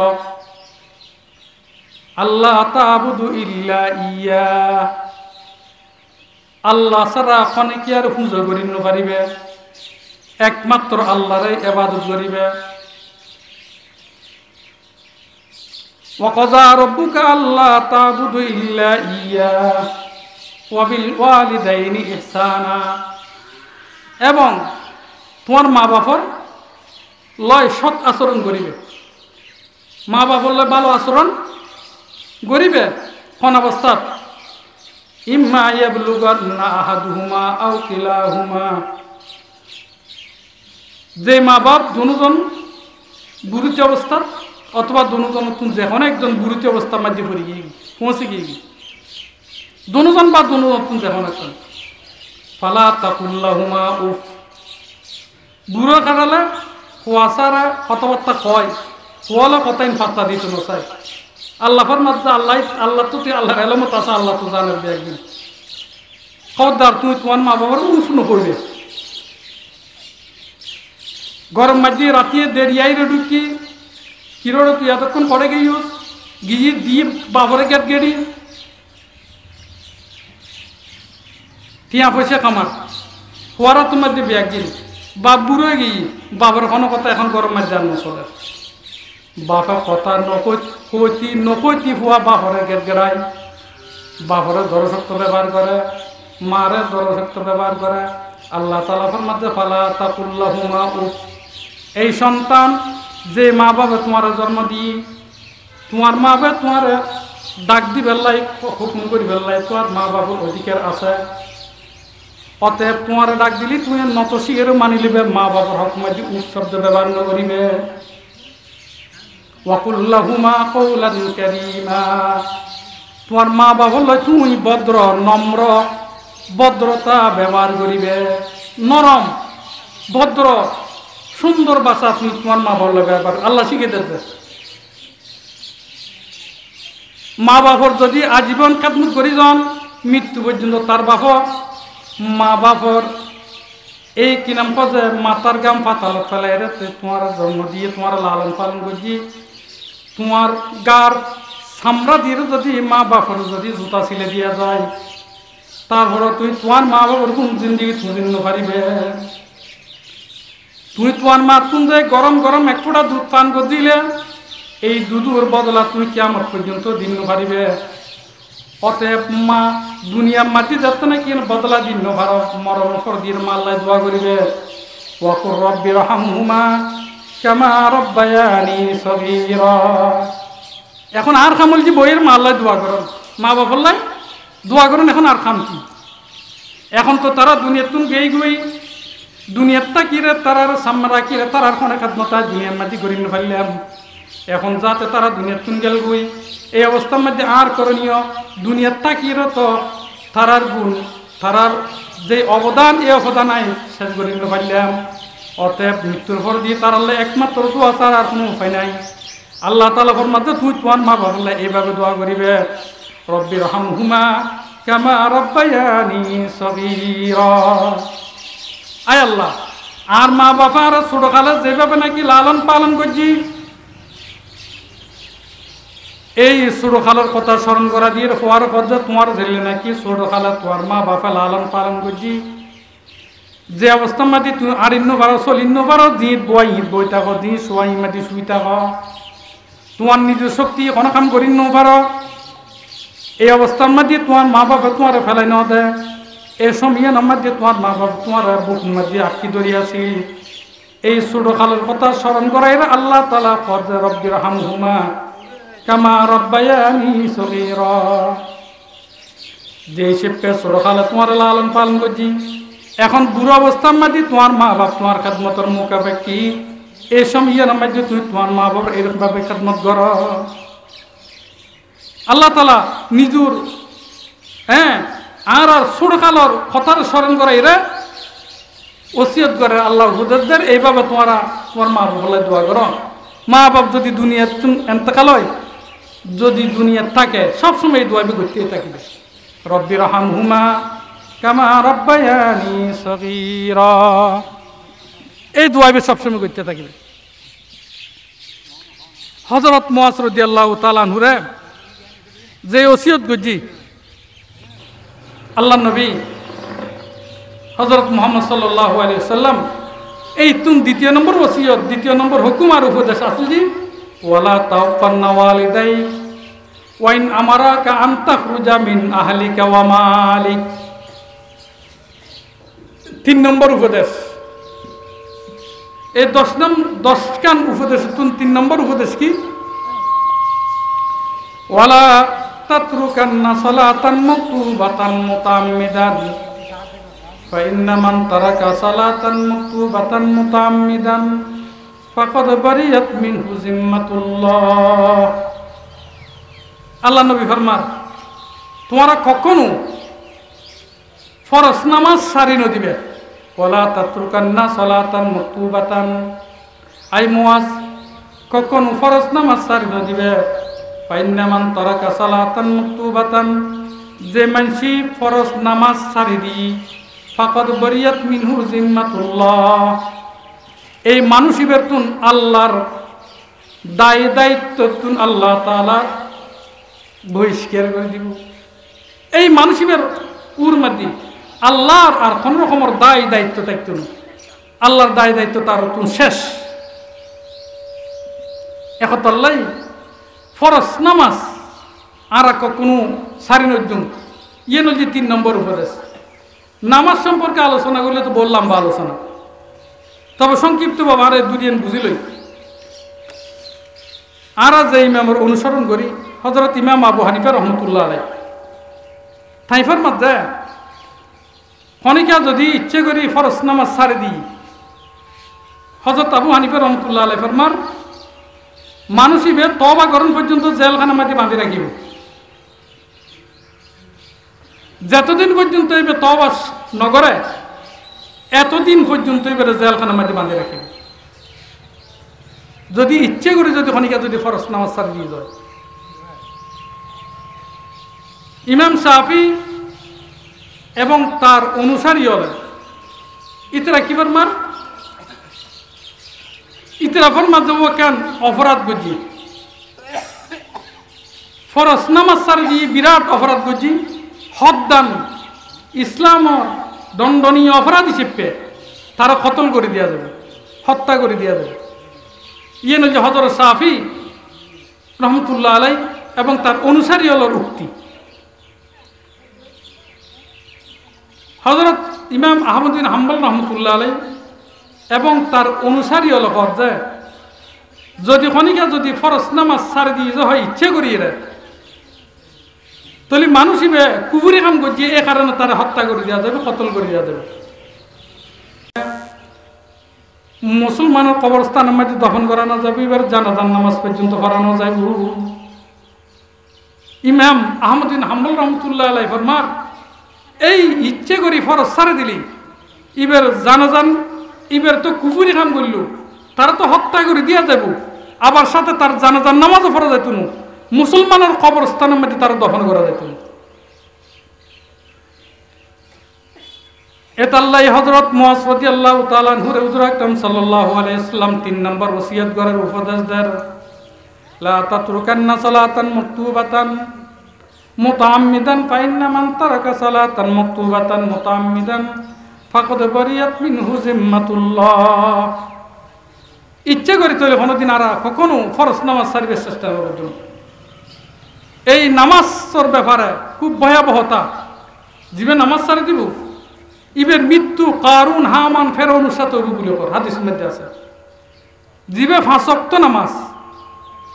আল্লাহ তা'বুদু ইল্লা ইয়্যা, আল্লাহ ছাড়া কোনে কি আর পূজা করি নপারিবে, একমাত্র আল্লাহরে ইবাদত করিবে। ওয়া কাযা রাব্বুকা আল্লা তা'বুদু ইল্লা ইয়্যা ওয়া বিল ওয়ালিদাইনি ইহসানা, এবং তোমার মা বাপর লয় সৎ আচরণ করিবে, মা বাপর লয় ভালো আচরণ করিবে। কোন অবস্থাত, ইম্মা ইয়াবলুগান্না আহাদুহুমা আও কিলাহুমা, যে মা বাপ দুজন বুড়িত অবস্থাত অথবা দুজন যে অনেকজন বুড়িত অবস্থার মধ্যে পৌঁছে গিয়ে দুজন বা দুজন যখন একজন, ফালা তাকুল লাহুমা উফ, বুড়ো কাটালে কুয়াশারা কথাবার্তা কয়, ওয়ালা কথাইন ফাত্তা দিত না চাই আল্লাহ ফরমাত আল্লাহ তো আল্লাহর এলমত আছে আল্লাহ তো জানার একদিন খবরদার তুই তোমার মা বাবার উষ্ণ করবে গরম মাঝে রাতিয়ে দেরিয়াই রে ঢুকি কিরোড়ে তুই এতক্ষণ করে গিয়েছ গিয়ে দিয়ে বাবরে গেট গেড়ি টিয়া পয়সা কামার হওয়ারা তোমার দিবি একদিন বাপ বুড়ো গিয়ে বাবার কোনো কথা এখন গরম মাঝে আর নচলে বাপা কথা নকৈতি হওয়া বাপরে গেট গেড়াই বাপরে দরশক্ত ব্যবহার করে মারে দরশক্ত ব্যবহার করে আল্লাহ তাআলার মধ্যে ফালা তাকুল্লাহুমা উফ এই সন্তান যে মা বাবা তোমার জন্ম দিয়ে তোমার মা বাবা তোমার ডাক দি বেল্লাই হুকুম করি বেল্লাই তোমার মা বাবার অধিকার আছে অতএব তোমার ডাক দিলি তুমি নত শিখেরও মানি লিবে মা বাবার হক মাঝে উফ শব্দ ব্যবহার না করিবে ওয়াকুল্লাহুমা কওলান কারীমা তোমার মা বাবা লয় তুমি ভদ্র নম্র ভদ্রতা ব্যবহার করিবে নরম ভদ্র সুন্দর ভাষা তুমি তোমার মা বাবার ব্যবহার আল্লাহ শিখে দেবে মা বাবার যদি আজীবন খেদমত করি যান মৃত্যু পর্যন্ত তার বাপ মা বাবার এই কি নাম যে মাতার গাম পাতাল ফেলাই রে তোমার জন্ম দিয়ে তোমার লালন পালন করছি তোমার গার সামরা দিয়ে যদি মা বাবার যদি জুতা ছিলে দিয়া যায় তারপরে তুই তোমার মা বাবার কোন জিন্দিগি তুমি পারিবে তুই তোমার মা তুমি যে গরম গরম এক ফোঁটা দুধ পান করে দিলে এই দুধের বদলা তুই কিয়ামত পর্যন্ত দিন পারিবে অতএব মা দুনিয়ার মাটি যাতে না কি বদলা দিন ভার মরণ সর্দির মাল্লায় দোয়া করিবে ওয়াকুর রব্বির হামহুমা কামা রব্বায়ানি সগীরা এখন আর খামল যে বইয়ের মাল্লায় দোয়া করুন মা বাবার দোয়া করুন এখন আর খাম কি এখন তো তারা দুনিয়ার তুন গেই গই দুনিয়ারটা কিরে তারার সামরা কিরে তারার কোনো খাদমতা দুনিয়ার মাটি করি না ফেললাম এখন যাতে তারা দুনিয়ার তুন গেল গই এই অবস্থার মধ্যে আর করণীয় দুনিয়ারটা কিরে তো তারার গুণ তারার যে অবদান এই অবদান আই শেষ করি না ফেললাম অতএব মৃত্যুর পর দিয়ে তার একমাত্র দোয়া ছাড়া আর কোনো উপায় নাই আল্লাহ তাআলা ফরমাতে তুই তোমার মা বাবা এইভাবে দোয়া করিবে রব্বির হামহুমা কামা রব্বায়ানি সগীরা আয় আল্লাহ আর মা বাবা আর ছোট কালে যেভাবে নাকি লালন পালন করছি এই ছোট খালার কথা স্মরণ করা দিয়ে হওয়ার পর যে তোমার ছেলে নাকি ছোট খালা তোমার মা বাবা লালন পালন করছি যে অবস্থা মাটি তুমি আর ইন্ন পারো চলিন্ন পারো জিত বই ঈদ বই থাকো দি শোয়াই মাটি শুই থাকো তোমার নিজের শক্তি কোনো কাম করি ন পারো এই অবস্থার মধ্যে তোমার মা বাবা তোমার ফেলাই ন দেয় এই সময় মধ্যে তোমার মা বাবা তোমার বুক মধ্যে আটকি ধরিয়াছি এই ছোট খালের কথা স্মরণ করাই আল্লাহ তাআলা ফরজে রব্বির হামহুমা কামা রব্বায়ানি সগীরা যে হিসেবে ছোট খালে তোমার লালন পালন করছি এখন বুড়ো অবস্থার মধ্যে তোমার মা বাপ তোমার খেদমতের মোকাবে কি এই সময়ের মধ্যে তুই তোমার মা বাবার এরকমভাবে খেদমত কর আল্লাহ তাআলা নিজুর আর ছোট কালর কথার স্মরণ করে এরা ওসিয়ত করে আল্লাহর হুজুরদের এইভাবে তোমার মা বাবা দোয়া করো মা বাপ যদি দুনিয়ার এন্তেকাল হয় যদি দুনিয়ার থাকে সবসময় এই দোয়া করতে থাকবে রব্বির হামহুমা কামা রব্বায়ানি সগীরা এই দোয়া সবসময় করতে থাকবে হযরত মুআজ রাদিয়াল্লাহু তাআলা আনহুরে যে ওসিয়ত করছি আল্লাহ নবী হযরত মুহাম্মদ সাল্লাল্লাহু আলাইহি ওয়াসাল্লাম এই তুম দ্বিতীয় নম্বর ওসিয়ত দ্বিতীয় নম্বর হুকুম আর উপদেশ আসল জি ওয়ালা তাওফান্না ওয়ালিদাই ওয়াইন আমারাকা আন তাখরুজা মিন আহলিকা ওয়া মালিক 3 নম্বর উপদেশ এই 10 কান উপদেশ তুম 3 নম্বর উপদেশ কি ওয়ালা তাতরুকান্না সালাতান মাকতুবাতান মুতাআম্মিদান ফাইন্না মান তারাকা সালাতান মাকতুবাতান মুতাআম্মিদান ফাকাদ বারিয়াত মিনহু জিম্মাতুল্লাহ আল্লাহ নবী ফরমান তোমরা কখনো ফরজ নামাজ সারি ন দিবে ওয়ালা তাতরুকান্না সালাতান মাকতুবাতান আই মুআজ কখনো ফরজ নামাজ ছাড়িয়ে দিবে পাইন্নামান তারাকা সালাতান মাকতুবাতান যে মানসি ফরজ নামাজ ছাড়ি দি ফাকাদ বারিয়াত মিনহু জিম্মাতুল্লাহ এই মানুষিবের তুন আল্লাহর দায় দায়িত্ব তুন আল্লাহ তাআলা বহিষ্কার করে দিব এই মানুষিবের উর মধ্যে আল্লাহর আর কোন রকমের দায় দায়িত্ব থাকতো না আল্লাহর দায় দায়িত্ব তার তুন শেষ একতাল্লাই ফরজ নামাজ আর কোনো সারি নজুম ইয়ে নজি 3 নম্বর উপদেশ নামাজ সম্পর্কে আলোচনা করলে তো বললাম বা আলোচনা তবে সংক্ষিপ্তভাবে আর দুদিন বুঝিলই আর যে ইমামের অনুসরণ করি হযরত ইমাম আবু হানিফা রহমতুল্লাহ আলাইহি তাইফার মধ্যে খনিকা যদি ইচ্ছে করি ফরজ নামাজ ছাড়ি দিই হযরত আবু হানিফা রহমতুল্লাহ আলাইহি ফরমান মানুষিবে তওবা করন পর্যন্ত জেলখানা মাটি বাঁধি রাখিব যতদিন পর্যন্ত এবে তওবা নগরে এতদিন পর্যন্ত এবারে জেলখানা মাটি বাঁধি রাখিব যদি ইচ্ছে করে যদি খনিকা যদি ফরজ নামাজ ছাড়ি দিয়ে যায় ইমাম শাফি এবং তার অনুসারী হলে ইতরা কি ফরমান ইতরা ফরমান যে ও কেন অপরাধ বুঝি ফরজ নামাজ ছাড়ি দিয়ে বিরাট অপরাধ বুঝি হদ্দান ইসলাম দণ্ডনীয় অপরাধ হিসেবে তারা কতল করে দেওয়া যাবে হত্যা করে দেওয়া যাবে ইয়ে নয় যে হযরত শাফি রহমতুল্লাহ আলাই এবং তার অনুসারী হলোর উক্তি হযরত ইমাম আহমদ বিন হাম্বল রহমতুল্লাহ আলাই এবং তার অনুসারী হল যে যদি খনিকা যদি ফরজ নামাজ ছাড়ি দিয়ে হয় ইচ্ছে করিয়ে রে তাহলে মানুষ ইবে কুফুরি কাম করছে এ কারণে তারা হত্যা করে দেওয়া যাবে কতল করে দেওয়া যাবে মুসলমানের কবরস্থানের মধ্যে দফন করানো যাবে এবার জানাজার নামাজ পর্যন্ত পড়ানো যাবে ইমাম আহমদ বিন হাম্বল রহমতুল্লাহ আলাইহি ফরমান এই ইচ্ছে করি ফরজ ছাড়ি দিলি ইবের জানাজান ইবের তো কুফুরি কাম করল তারা তো হত্যা করে দিয়া যাব আবার সাথে তার জানাজার নামাজও পড়া যেত না মুসলমানের কবরস্থানের মধ্যে তারা দফন করা যেত এটা আল্লাহ হযরত মুআজ রাদিয়াল্লাহু তাআলা আনহু হুজুর আকরাম সাল্লাল্লাহু আলাইহি ওয়াসাল্লাম 3 নম্বর ওসিয়ত করার উপদেশ দেন লা তাতরুকান্না সালাতান মাকতুবাতান মুতাআম্মিদান ফাইন্না মান তারাকা সালাতান মাকতুবাতান মুতাআম্মিদান ফাকাদ বারিয়াত মিনহু জিম্মাতুল্লাহ ইচ্ছে করে তোলে কোনোদিন আর কখনো ফরজ নামাজ ছাড়বে চেষ্টা করবে এই নামাজের ব্যাপারে খুব ভয়াবহতা জীবে নামাজ ছাড়ি দিব ইবের মৃত্যু কারুন হামান ফেরাউনের সাথে বলে কর হাদিসের মধ্যে আছে জীবে 5 ওয়াক্ত নামাজ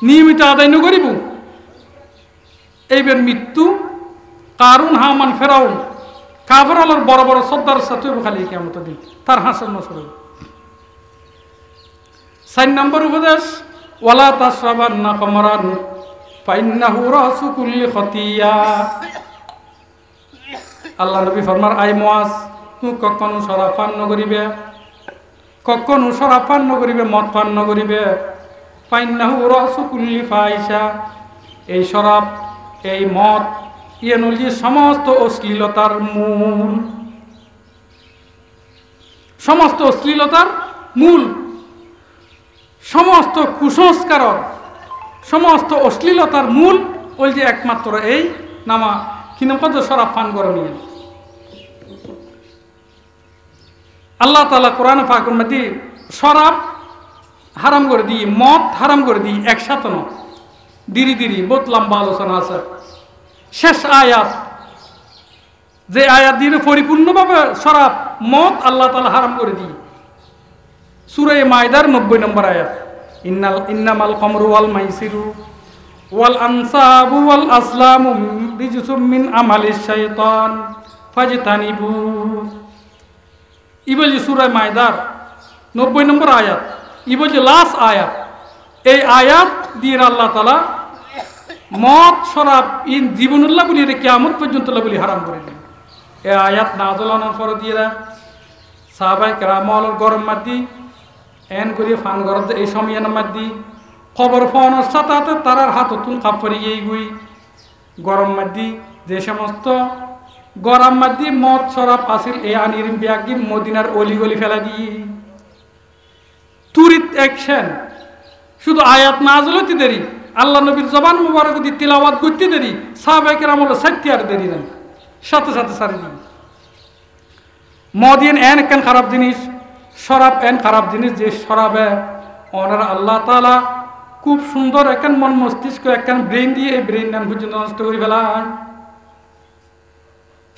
নিয়মিত আদায় নকরিব এইবের মৃত্যু কারুন হামান ফেরাউন কাফের আলোর বড় বড় সর্দার সাথে খালি কিয়ামতের দিন তার হাসর নসর 4 নম্বর উপদেশ ওয়ালা তাশরাবান্না খামরান ফাইন্নাহু রাসু কুল্লি খাতিয়া আল্লাহ নবী ফরমার আই মুআজ তুই কখনো শরাব পান নকরিবে কখনো শরাব পান নকরিবে মদ পান নকরিবে ফাইন্নাহু রাসু কুল্লি ফাহিশা এই শরাব এই মদ ইয়েনুলি সমস্ত অশ্লীলতার মূল সমস্ত অশ্লীলতার মূল সমস্ত কুসংস্কার সমস্ত অশ্লীলতার মূল ওই যে একমাত্র এই নামা কিনপদ শরাব পান করে নিয়ে আল্লাহ তাআলা কোরআন পাকের মধ্যে শরাব হারাম করে দিই মদ হারাম করে দিই একসাথে না ধীরে ধীরে বহুত লম্বা আলোচনা আছে শেষ আয়াত যে আয়াত দিয়ে পরিপূর্ণভাবে শরাব মদ আল্লাহ তাআলা হারাম করে দিই সূরা মাইদার 90 নম্বর আয়াত ইন্নামাল খামরু ওয়াল মাইসিরু ওয়াল আনসাবু ওয়াল আসলামু রিজসুম মিন আমালিশ শাইতান ফাজতানিবু ইবলি সূরা মাইদার 90 নম্বর আয়াত ইবলি লাস্ট আয়াত এই আয়াত দিয়ে আল্লাহ তাআলা মদ শরাব ইন জীবনুল্লাহ বলি কিয়ামত পর্যন্ত বলি হারাম করে দিন এই আয়াত নাযিল হওয়ার পর দিয়ে সাহাবায়ে কেরাম গরম মাটি এন করে ফান গরম এই সময়ের মধ্যে খবর পাওয়ানোর সাথে সাথে তারার হাত তুন কাপড়ে গিয়ে গুই গরম মাদি যে সমস্ত গরম মাদি মদ সরাব আসিল এই আনির ব্যাগিন মদিনার অলিগলি ফেলা দিয়ে তুরিত অ্যাকশন শুধু আয়াত নাযিল হতে দেরি আল্লাহ নবীর জবান মুবারক দিয়ে তিলাওয়াত করতে দেরি সাহাবায়ে কেরাম হলো সাথে আর দেরি না সাথে সাথে সারি দিন মদিন এন কেন খারাপ জিনিস শরাব এন খারাপ জিনিস যে শরাবে ওনার আল্লাহ তাআলা খুব সুন্দর একখান মন মস্তিষ্ক একখান ব্রেন দিয়ে এই ব্রেন নাম পর্যন্ত নষ্ট করে ফেলায়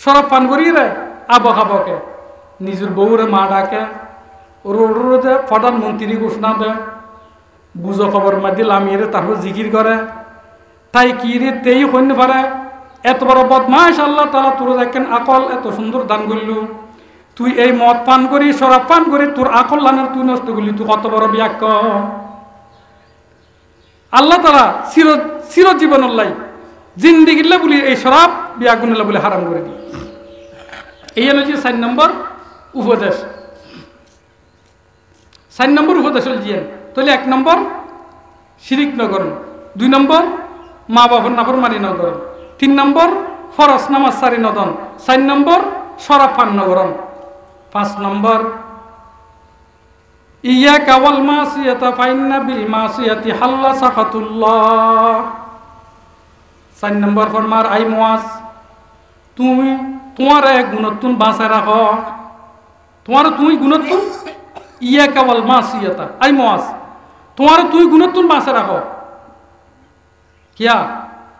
শরাব পান করিয়ে রে আবো খাবকে নিজের বউরে মা ডাকে রোডে প্রধানমন্ত্রী ঘোষণা দেয় বুঝো খবর মাঝে লামিয়ে তারপর জিকির করে তাই কি রে তেই হইতে পারে এত বড় বদমাশ আল্লাহ তাআলা তোর দেখেন আকল এত সুন্দর দান করলু তুই এই মদ পান করি শরাব পান করি তোর আকল লানের তুই নষ্ট করলি তুই কত বড় ব্যাক আল্লাহ তাআলা চিরজীবন লাই জিন্দিগিল্লা বলি এই শরাব বিয়াগুনলা বলে হারাম করে দি এই হলো যে 4 নম্বর উপদেশ 4 নম্বর উপদেশ হল জিয়ান তাহলে 1 নম্বর শিরিক ন করুন 2 নম্বর মা বাবার নাফরমানি ন করুন 3 নম্বর ফরজ নামাজ সারি নদন 4 নম্বর শরাব পান ন করুন 5 নম্বর ইয়াকা ওয়াল মাসিয়াতা ফাইন্না বিল মাসিয়াতি হাল্লা সাখাতুল্লাহ 4 নম্বর ফরমার আই মুয়াজ তুমি তোমার এক গুণতুন বাঁচায় রাখো তোমার তুই গুণতুন ইয়াকা ওয়াল মাসিয়াতা আই মুয়াজ তোমার তুই গুণতুন বাঁচায় রাখো কিয়া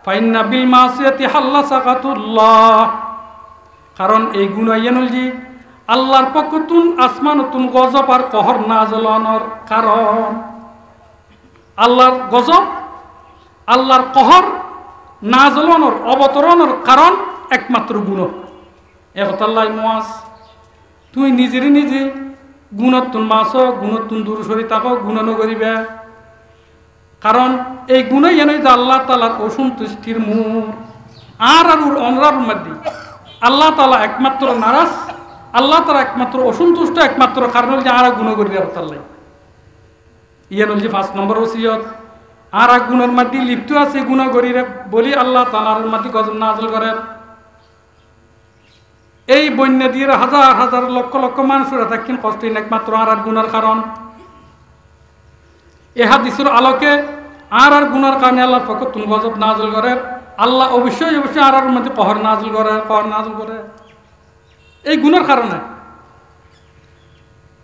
ফাইন্না বিল মাসিয়াতি হাল্লা সাখাতুল্লাহ কারণ এই গুণ ইয়ানুল জি আল্লাহর পক্ষ তুন আসমানতুন গজব আর কহর নাজলানোর কারণ আল্লাহর গজব আল্লাহর কহর নাজলানোর অবতরণের কারণ একমাত্র গুণ একতাল্লাহ মুয়াজ তুই নিজেরই নিজে গুণতুন মাস গুণতুন দূর সরি থাকো গুণ নগরিবে কারণ এই গুণই জানোই যে আল্লাহ তাআলার অসন্তুষ্টির মূল আর অনরার মধ্যে আল্লাহ তাআলা একমাত্র নারাজ আল্লাহ তাআলা একমাত্র অসন্তুষ্ট একমাত্র কারণ হল যে আর গুণ করি আল্লাহ ইয়ান হল যে 5 নম্বর ওসিয়ত আর গুণের মধ্যে লিপ্ত আছে গুণ করি বলি আল্লাহ তাআলার মধ্যে গজব নাযিল করেন এই বন্যা দিয়ে হাজার হাজার লক্ষ লক্ষ মানুষেরা থাকেন কষ্ট একমাত্র আর গুণের কারণ এ হাদিসের আলোকে আর গুণের কারণে আল্লাহর পক্ষ তুমি গজব নাযিল করেন আল্লাহ অবশ্যই অবশ্যই আর মধ্যে কহর নাযিল করে এই গুণের কারণে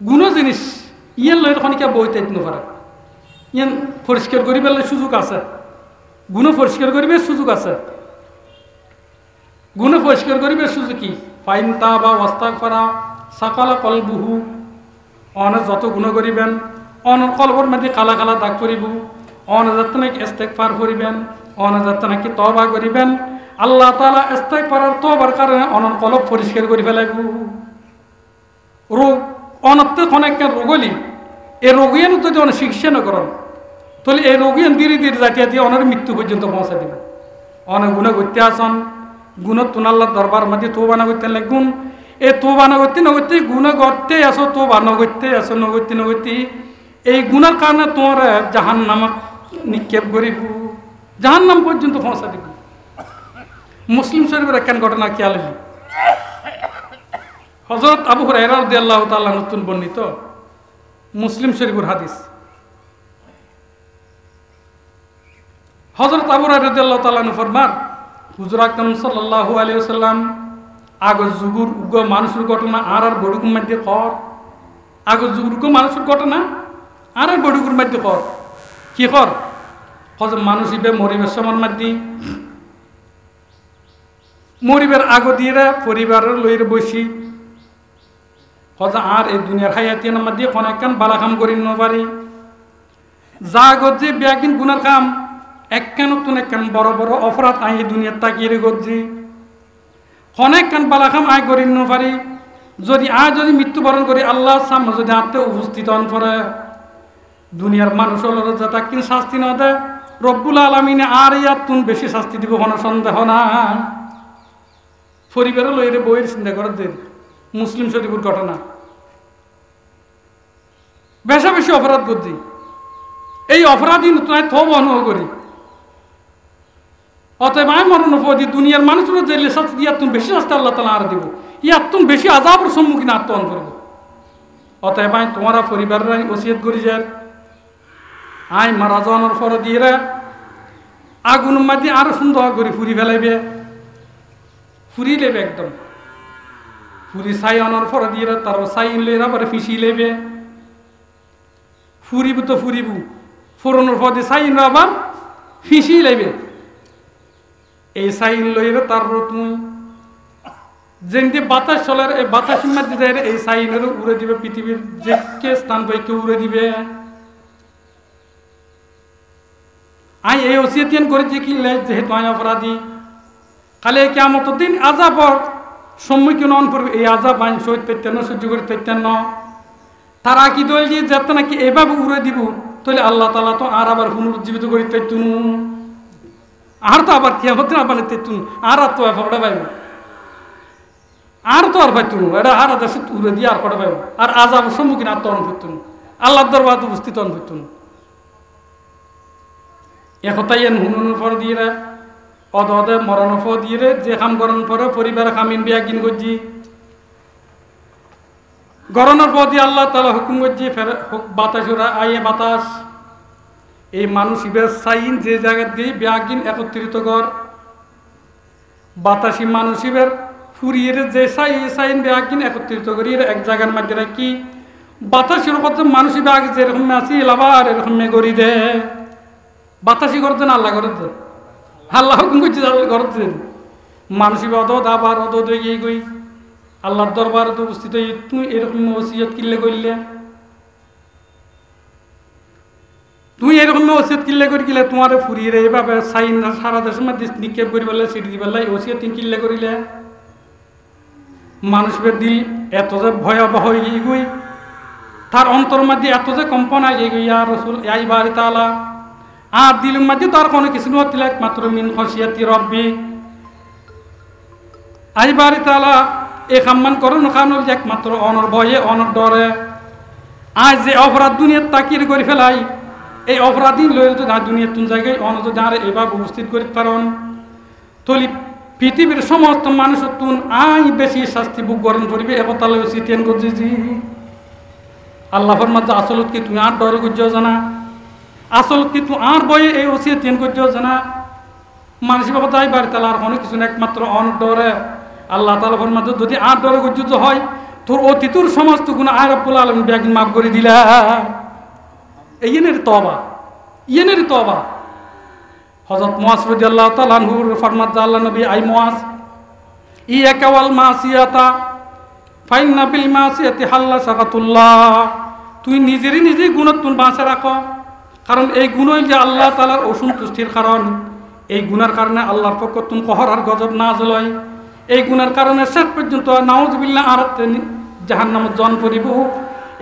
গুণ জিনিস ইয়ান লয় খনিকা বইতে পারে ইয়ান পরিষ্কার করিবার সুযোগ আছে গুণ পরিষ্কার করিবার সুযোগ আছে গুণ পরিষ্কার করিবার সুযোগ কি ফাইন তাবা ওয়াস্তাগফারা সাকালা কলবুহু অনে যত গুণ করিবেন অনর কলবর মধ্যে কালা কালা দাগ করিব অনে যত নাকি ইস্তেগফার করিবেন অনে যত নাকি তওবা করিবেন আল্লাহ তাআলা ইস্তেগফারের তওবার কারণে অনর কলব পরিষ্কার করে ফেলাইব রোগ অনতে অনেক রোগলি এই রোগিয়ান যদি অনেক চিকিৎসা না করেন তাহলে এই রোগিয়ান ধীরে ধীরে জাতীয় দিয়ে অনের মৃত্যু পর্যন্ত পৌঁছা দিবেন অনেক গুণ করতে আসন গুণ তুন আল্লাহর দরবার মধ্যে তোবা না করতে লাগুন এই তোবা না করতে গুণ করতে আসো তোবা না করতে আসো নগরতে এই গুণের কারণে তোমার জাহান্নামে নিক্ষেপ করিব জাহান্নাম পর্যন্ত পৌঁছা দিব মুসলিম শরীফের একখান ঘটনা খেয়াল হইল হযরত আবু হুরায়রা রাদিয়াল্লাহু তাআলা নতুন বর্ণিত মুসলিম শরীফের হাদিস হযরত আবু হুরায়রা রাদিয়াল্লাহু তাআলা ফরমান হুজুর আকরাম সাল্লাল্লাহু আলাইহি ওয়াসাল্লাম আগর যুগের উগ্র মানুষের ঘটনা আর বড়ুকুর মধ্যে কর আগর যুগের মানুষের ঘটনা আর বড়ুকুর মধ্যে কর কি কর হযরত মানুষ ইবে মরিবের সময় মধ্যে মরিবের আগ দিয়ে পরিবারের লইর বসি হযরত আর এই দুনিয়ার হায়াতের মধ্যে কোন একখান বালা কাম করি নপারি যা গজ্জি ব্যাগিন গুনার কাম একখান নতুন একখান বড় বড় অপরাধ আই দুনিয়ার তাকিয়ে গজ্জি অনেক কান বালা কাম আয় করি নপারি যদি যদি মৃত্যুবরণ করি আল্লাহর সামনে যদি আত্মে উপস্থিত হন পরে দুনিয়ার মানুষ হল যাতে কিন শাস্তি না দেয় রব্বুল আলামিনে আর ইয়ার তুন বেশি শাস্তি দিব কোনো সন্দেহ নাই পরিবারের লইরে বইয়ের চিন্তা করে দেন মুসলিম শরীফের ঘটনা বেশা বেশি অপরাধ করছি এই অপরাধী নতুন থব অনুভব করি অতএব আমি মরণ পদি দুনিয়ার মানুষের জেলে শাস্তি দিয়ে তুমি বেশি শাস্তি আল্লাহ তালা আর দিব ইয়ার তুমি বেশি আজাবের সম্মুখীন আত্মহন করবো। অতএব আমি তোমার পরিবারের ওসিয়ত করি যে আই মারা যাওয়ানোর পর দিয়ে আগুন মাদি আরো সুন্দর করে ফুরি ফেলাইবে, ফুরি লেবে একদম ফুরি ছাই আনার পর দিয়ে তার ছাই লের আবার ফিসি লেবে, ফুরিব তো ফুরিব ফোরনের পর দিয়ে ছাই আবার ফিসি লেবে। এই সাইন লইরে তার তুমি যেমনি বাতাস চলার এই বাতাসের মধ্যে যায় এই সাইনের উড়ে দিবে পৃথিবীর যে কে স্থান পাইকে উড়ে দিবে। আই এই ওসিয়তিন করেছি কি যেহেতু আমি অপরাধী খালি কিয়ামত দিন আযাবর সম্মুখীন হন করবে। এই আযাব আইন সহ্য করতেন না, সহ্য করতে পারতেন না। তারা কি দল যে যাতে নাকি এভাবে উড়ে দিব তাহলে আল্লাহ তাআলা তো আর আবার পুনরুজ্জীবিত করিতে পারতেন, আর তো আবার কিয়ামত আবার তেতুন আর তো ফড়া পাইব, আর তো আর পাইতুন এটা আর দেশে উড়ে দিয়ে আর ফড়া পাইব, আর আযাবের সম্মুখীন আর তরণ করতুন, আল্লাহর দরবারে উপস্থিত হন করতুন। একতাই হুনুনের পর দিয়ে অদে মরণের পর দিয়ে যে কাম করার পরে পরিবার কামিন বিয়া কিন করছি গরনের পর দিয়ে আল্লাহ তাআলা হুকুম করছি ফের বাতাসুরা আইয়ে বাতাস এই মানুষ ইবের সাইন যে জায়গা দিয়ে ব্যাগিন একত্রিত কর বাতাসি মানুষ ইবের ফুরিয়ে যে সাইন ব্যাগিন একত্রিত করি এক জায়গার মধ্যে রাখি বাতাসের কথা মানুষ ব্যাগ যেরকম আছে আবার এরকম করি দে বাতাসি করতে না আল্লাহ করে দে আল্লাহ হুকুম করছে করতে মানুষই অদ আবার অদ গিয়ে গই আল্লাহর দরবার তো উপস্থিত তুই এরকম ওসিয়ত কিনলে করলে তুই এরকম ওসিয়ত কিনলে করে গেলে তোমার ফুরিয়ে রে এভাবে সাইন সারা দেশের মধ্যে নিক্ষেপ করি বলে সিটি দিবে ওসিয়ত কিনলে করিলে মানুষের দিল এত যে ভয়াবহ হয়ে গিয়ে গই তার অন্তর মধ্যে এত যে কম্পনা গিয়ে গই আর রসুল এই বাড়ি তালা আর দিলের মধ্যে তার কোনো কিছু নছিল একমাত্র মিন খসিয়াতি রব্বি আই বাড়ি তালা এ খাম্মান করুন খানুল যে একমাত্র অনর ভয়ে অনর ডরে আজ যে অপরাধ দুনিয়ার তাকিয়ে করে ফেলাই এই অপরাধী লয়ে যদি দুনিয়ার তুন জায়গায় অনত যারে এবার উপস্থিত করতে পারেন তলি পৃথিবীর সমস্ত মানুষের তুন আই বেশি শাস্তি বুক গরম করবে এবার তাহলে সিটিয়ান করছি আল্লাহর মধ্যে আসলত কি তুমি আর ডরে গুজও জানা আসলত কি তুই আর বয়ে এই ওসিয়তিয়ান করছো জানা মানুষ বাবা তাই বাড়ি তাহলে আর অনেক কিছু একমাত্র অন ডরে আল্লাহ তাআলা ফরমাতে যদি আর ডরে গুজত হয় তোর অতীতের সমস্ত গুণ আর রব্বুল আলামিন ব্যাগিন মাফ করে দিলা ইয়েনের তওবা হযরত মুআজ রাদিয়াল্লাহু তাআলা আনহুর ফরমাত আল্লাহ নবী আই মুআজ ইয়াকা ওয়াল মাসিয়াতা ফাইন্না বিল মাসিয়াতি হাল্লা সাকাতুল্লাহ তুই নিজেই গুণত তুন বাঁচে রাখো কারণ এই গুণই যে আল্লাহ তাআলার অসন্তুষ্টির কারণ এই গুণের কারণে আল্লাহর পক্ষ তুন কহর আর গজব নাযিল হয় এই গুণের কারণে শেষ পর্যন্ত নাউযুবিল্লাহ আর জাহান্নামে জন পড়িব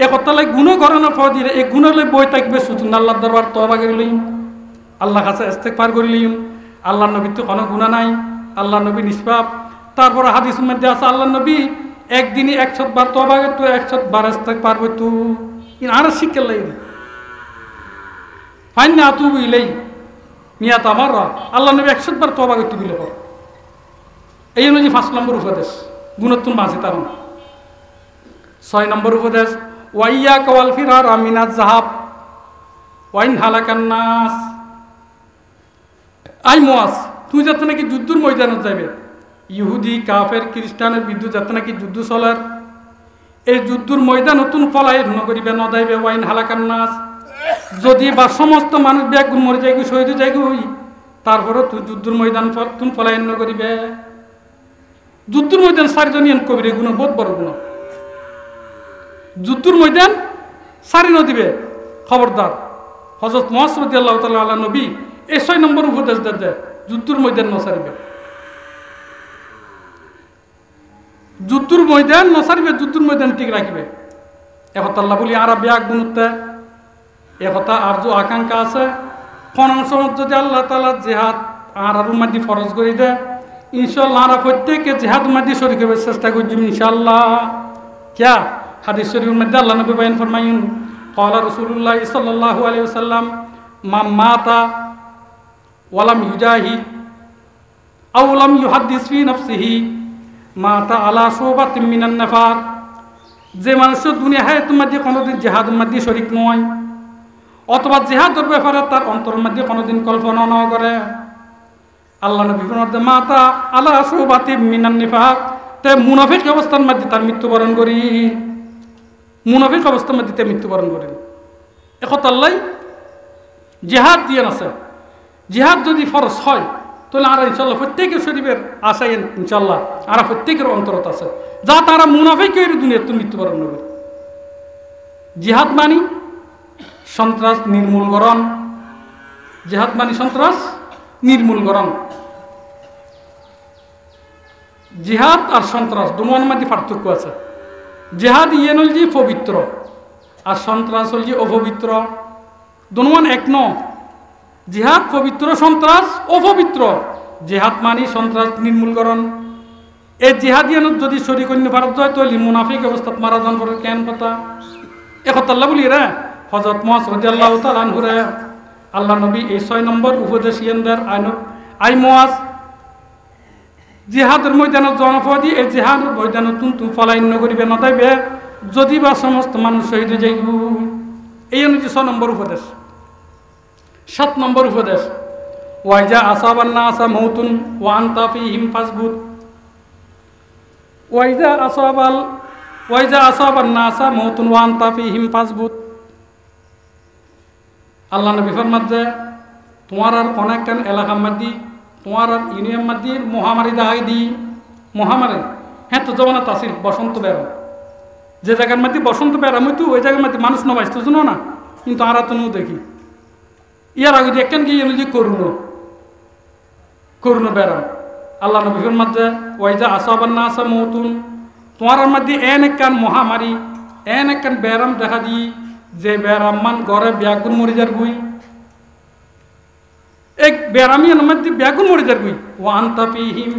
এ কথালে গুণ করানোর পর দিয়ে এই গুণলে বই থাকবে শুধু আল্লাহর দরবার তওবা করে লইম আল্লাহর কাছে ইস্তেগফার করে লইম আল্লাহর নবীর তো কোনো গুনাহ নাই আল্লাহ নবী নিষ্পাপ তারপর হাদিসের মধ্যে আছে আল্লাহ নবী একদিনই 100 বার তওবা করে তো 100 বার ইস্তেগফার করত ইন আর শিখে লাইন ফাইন্না আতুবু ইলাই মিয়াত মাররা আল্লাহ নবী 100 বার তওবা করতে বলে পর এই অনুযায়ী 5 নম্বর উপদেশ গুণতুন বাঁচে তার 6 নম্বর উপদেশ ওয়াইয়াকা ওয়াল ফিরার মিনাজ যাহাব ওয়াইন হালাকান নাস আই মুআজ তুই যাতে নাকি যুদ্ধের ময়দানে যাবে ইহুদি কাফের খ্রিস্টানের বিরুদ্ধে যাতে নাকি যুদ্ধ চলার এই যুদ্ধের ময়দান নতুন পলায়ন নগরিবে নদাইবে ওয়াইন হালাকান নাস যদি বা সমস্ত মানুষ ব্যাগুন মরে যাইগু শহীদ যাইগু তারপরে তুই যুদ্ধের ময়দান তুম পলায়ন নগরিবে যুদ্ধের ময়দান সারিজনিয়ান কবির গুণ বহুত বড় গুণ যুদ্ধের ময়দান সারি নদিবে খবরদার হযরত মুআজ রাদিয়াল্লাহু তাআলা আলা নবী এই 6 নম্বর উপদেশ দেয় যুদ্ধের ময়দান নসারিবে যুদ্ধের ময়দান নসারিবে যুদ্ধের ময়দান ঠিক রাখবে একথা আল্লাহ বলি আর ব্যাগ গুণতে একথা আর যে আকাঙ্ক্ষা আছে কোন সময় যদি আল্লাহ তাআলা জিহাদ আর উম্মতি ফরজ করে দেয় ইনশাআল্লাহ আর প্রত্যেককে জিহাদ উম্মতি শরীক হবে চেষ্টা করব ইনশাআল্লাহ क्या हदीस शरीफ में अल्लाह नबी बयान फरमाइन क़ाला रसूलुल्लाह सल्लल्लाहु अलैहि वसल्लम মাতা ওয়ালাম ইউজাহিদ আও লাম ইউহাদ্দিস ফি নাফসিহি মাতা আলা শুবাতিন মিনান নিফাক। যে মানুষ দুনিয়া হায়াতের মধ্যে কোনোদিন জিহাদের মধ্যে শরীক নয়, অথবা জিহাদের ব্যাপারে তার অন্তরের মধ্যে কোনোদিন কল্পনা না করে, আল্লাহ নবী ফরমাতে মাতা আলা শুবাতিন মিনান নিফাক, তে মুনাফিক অবস্থার মধ্যে তার মৃত্যুবরণ করি, মুনাফিক অবস্থার মধ্যে তে মৃত্যুবরণ করি। এখন আল্লাহ জিহাদ দিয়ে আছে। জিহাদ যদি ফরজ হয় তাহলে আর ইনশাল্লাহ প্রত্যেকের শরীরের আশাই ইনশাল্লাহ আর প্রত্যেকের অন্তরত আছে, যা তারা মুনাফিকের দুনিয়াতে মৃত্যুবরণ করবে। জিহাদ মানি সন্ত্রাস নির্মূলকরণ, জিহাদ মানি সন্ত্রাস নির্মূলকরণ। জিহাদ আর সন্ত্রাস দুনোর মধ্যে পার্থক্য আছে। জিহাদ ইয়ে নল যে পবিত্র, আর সন্ত্রাস হল যে অপবিত্র, দুনোয়ান এক ন। জিহাদ পবিত্র, সন্ত্রাস অপবিত্র। জিহাদ মানি সন্ত্রাস নির্মূলকরণ। এই জিহাদ ইয়ানত যদি শরীক অন্য ভারত হয় তাহলে মুনাফিক অবস্থাত মারা যান পরে কেন কথা একতাল্লাহ বলি রে হযরত মুআজ রাদিয়াল্লাহু তাআলা আনহু রে আল্লাহ নবী এই 6 নম্বর উপদেশ ইয়ানদার আই মুআজ জিহাদের ময়দানত জনপদি এই জিহাদের ময়দানত তুমি ফলাইন করিবে না তাইবে যদি বা সমস্ত মানুষ শহীদ হয়ে যাইব। এই অনুযায়ী 6 নম্বর উপদেশ। 7 নম্বর উপদেশ ওয়াইজা আসাবান নাসা মাউতুন ওয়া আনতা ফীহিম ফাসবুত। ওয়াইজা আসাবান নাসা মাউতুন ওয়া আনতা ফীহিম ফাসবুত। আল্লাহ নবী ফরমাত যে তোমার আর অনেক এলাকার মধ্যে তোমার আর ইউনিয়ন মধ্যে মহামারী দেখাই দি। মহামারী হ্যাঁ তো জমানা তাসিল বসন্ত বেড়া, যে জায়গার মধ্যে বসন্ত বেড়াম তো ওই জায়গার মধ্যে মানুষ নবাইতো জানো না, কিন্তু আর তো দেখি ইয়ার আগে একখান গিয়ে যে করুন বেড়াম। আল্লাহ নবী ফরমাত যে ওয়াইজা আসাবান নাসা মাউতুন তোমার মধ্যে এন একখান মহামারী এন একখান বেড়াম দেখা দি যে বেড়াম মান ঘরে ব্যাগুন মরে যার গুই, এক বেড়ামিয়ান মধ্যে ব্যাগুন মরে যার গুই ও আনতা ফীহিম।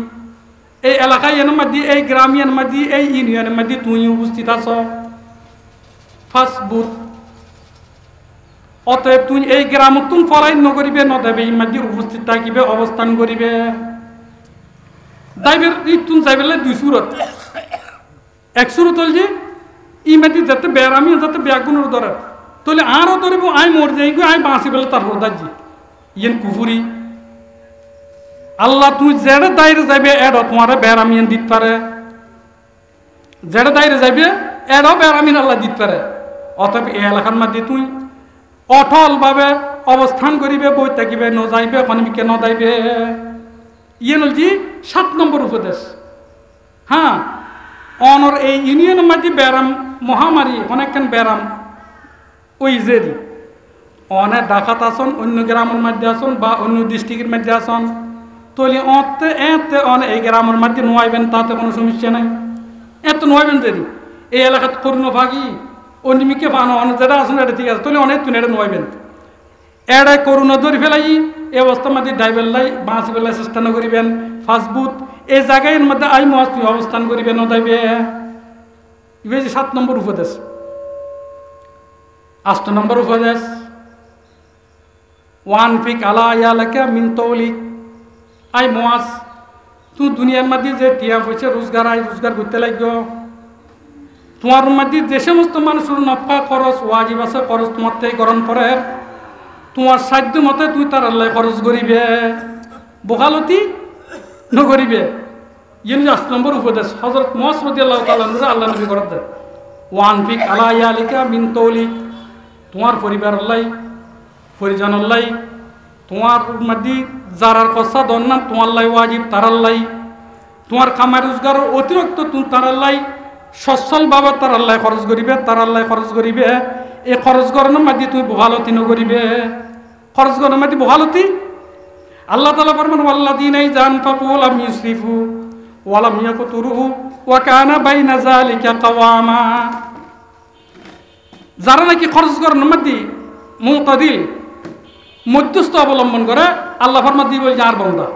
এই এলাকায় এর মধ্যে এই গ্রামিয়ান মধ্যে এই ইউনিয়নের মধ্যে তুই উপস্থিত আছ ফাসবুত। অতএব তুই এই গ্রাম তুম ফলাই নকরিবে নদেবে এই মধ্যে উপস্থিত থাকিবে অবস্থান করিবে। দাইবের তুম যাইবেলে 2 সুরত। এক সুরত হল যে ই মধ্যে যাতে বেড়ামি যাতে ব্যাগুনের ধরে তাহলে আরও ধরব আই মর যাই আই বাঁচি বেলে তারপর দাজি ইয়েন কুফুরি। আল্লাহ তুই যেটা দায়রে যাইবে এড তোমার বেড়ামিয়ান দিতে পারে, যেটা দায়রে যাইবে এডও বেড়ামিন আল্লাহ দিতে পারে। অতএব এই এলাকার মধ্যে তুই অটলভাবে অবস্থান করিবে, বই থাকিবে, ন যাইবে অনেকে ন যাইবে। ইয়ে নল জি 7 নম্বর উপদেশ। হ্যাঁ অনর এই ইউনিয়নের মধ্যে ব্যারাম মহামারী অনেকখান ব্যারাম ওই যে অনেক ডাকাত আসন অন্য গ্রামের মধ্যে আসন বা অন্য ডিস্ট্রিক্টের মধ্যে আসন তলি অতে এতে অনেক এই গ্রামের মধ্যে নোয়াইবেন তাতে কোনো সমস্যা নাই। এত নোয়াইবেন যদি এই এলাকাত করুন ভাগি অন্যমিকে পানো অনেক যেটা আসুন এটা ঠিক আছে তাহলে অনেক তুই এটা নোয়াইবেন এড়াই করুণা ধরে ফেলাই এই অবস্থার মধ্যে ডাইবেল লাই বাঁচি বেলায় চেষ্টা না করিবেন। ফাসবুত এই জায়গায় মধ্যে আই মহাজ তুমি অবস্থান করিবেন ন দাইবে। ইবে 7 নম্বর উপদেশ। 8 নম্বর উপদেশ ওয়ান ফিক আলা ইয়ালাকা মিন তৌলিক। আই মহাজ তুই দুনিয়ার মধ্যে যে টিয়া পয়সা রোজগার করতে লাগবে তোমার মধ্যে যে সমস্ত মানুষের নফা খরচ ওয়াজিব আছে খরচ তোমার থেকে গ্রহণ করে তোমার সাধ্য মতে তুই তার আল্লাহ খরচ করিবে, বকালতি নকরিবে। ইয়ে 8 নম্বর উপদেশ হযরত মুআজ রাদিয়াল্লাহু তাআলা আল্লাহ নবী করত দেন ওয়ান ফিক আলা ইয়ালিকা মিন তৌলিক। তোমার পরিবার আল্লাহ পরিজন আল্লাহ তোমার মধ্যে যারার কসা দন্না তোমার আল্লাহ ওয়াজিব তার আল্লাহ তোমার কামাই রোজগার অতিরিক্ত তুমি তার আল্লাহ সচ্ছল ভাবে তার আল্লাহ খরচ করিবে, তার আল্লাহ খরচ করিবে। এই খরচ করানোর মধ্যে তুমি বহালতি নকরিবে। খরচ করানোর মধ্যে বহালতি আল্লাহ তাআলা ফরমান ওয়াল্লাযীনা ইযা আনফাকু লাম ইউসরিফু ওয়া লাম ইয়াকতুরু ওয়া কানা বাইনা যালিকা কাওয়ামা। যারা নাকি খরচ করানোর মধ্যে মুতাদিল মধ্যস্থ অবলম্বন করে আল্লাহ ফরমান দিবে যার বান্দা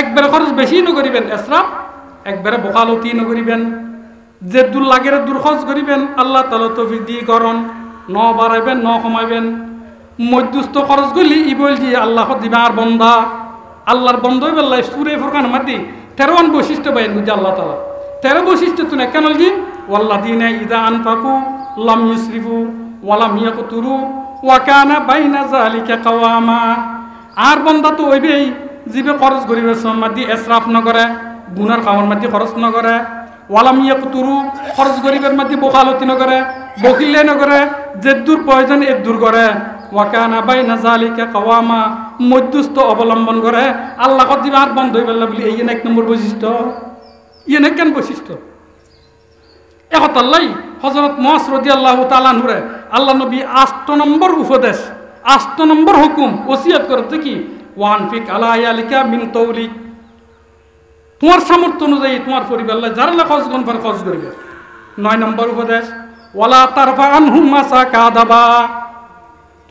একবারে খরচ বেশি নকরিবেন ইসরাফ, একবারে বকালতি নকরিবেন। যে দূর লাগে দূর খরচ করিবেন আল্লাহ তাআলা তৌফিক দিয়ে করন, ন বাড়াইবেন ন কমাইবেন। মধ্যস্থ খরচ করলি ই বলছি আল্লাহ দিবা আর বন্দা আল্লাহর বন্ধ হয়ে বললাই সুরে ফোরকান মাদি 13 বৈশিষ্ট্য বাইন বুঝে আল্লাহ তাআলা 13 বৈশিষ্ট্য তুই কেন বলছি ওয়াল্লাযিনা ইযা আনফাকু লাম ইউসরিফু ওয়া লাম ইয়াকতুরু ওয়া কানা বাইনা যালিকা কাওয়ামা। আর বন্দা তো ওইবেই জিবে খরচ করিবে মাদি ইসরাফ ন করে গুনার কামার মাদি খরচ ন করে ওয়া লাম ইয়াকতুরু খরচ করিবার মাদি বখালতি ন করে বকিলে ন করে যে দূর প্রয়োজন এ দূর করে ওয়া কানা বাইনা যালিকা কাওয়ামা মধ্যস্থ অবলম্বন করে আল্লাহ দিবা আর বন্ধ হয়ে বললা বলি এই এক নম্বর বৈশিষ্ট্য ইয়ে কেন বৈশিষ্ট্য এখন আল্লাহ হযরত মুআজ রাদিয়াল্লাহু তাআলা আনহুরে আল্লাহ নবী 8 নম্বর উপদেশ 8 নম্বর হুকুম ওসিয়ত করতে কি ওয়ানফিক আলা ইয়ালিকা মিন তাওলিক তোমার সামর্থ্য অনুযায়ী তোমার পরিবার যারা খরচ গনফার খরচ করবে। 9 নম্বর উপদেশ ওয়ালা তারফা আনহুম মাসাকাদাবা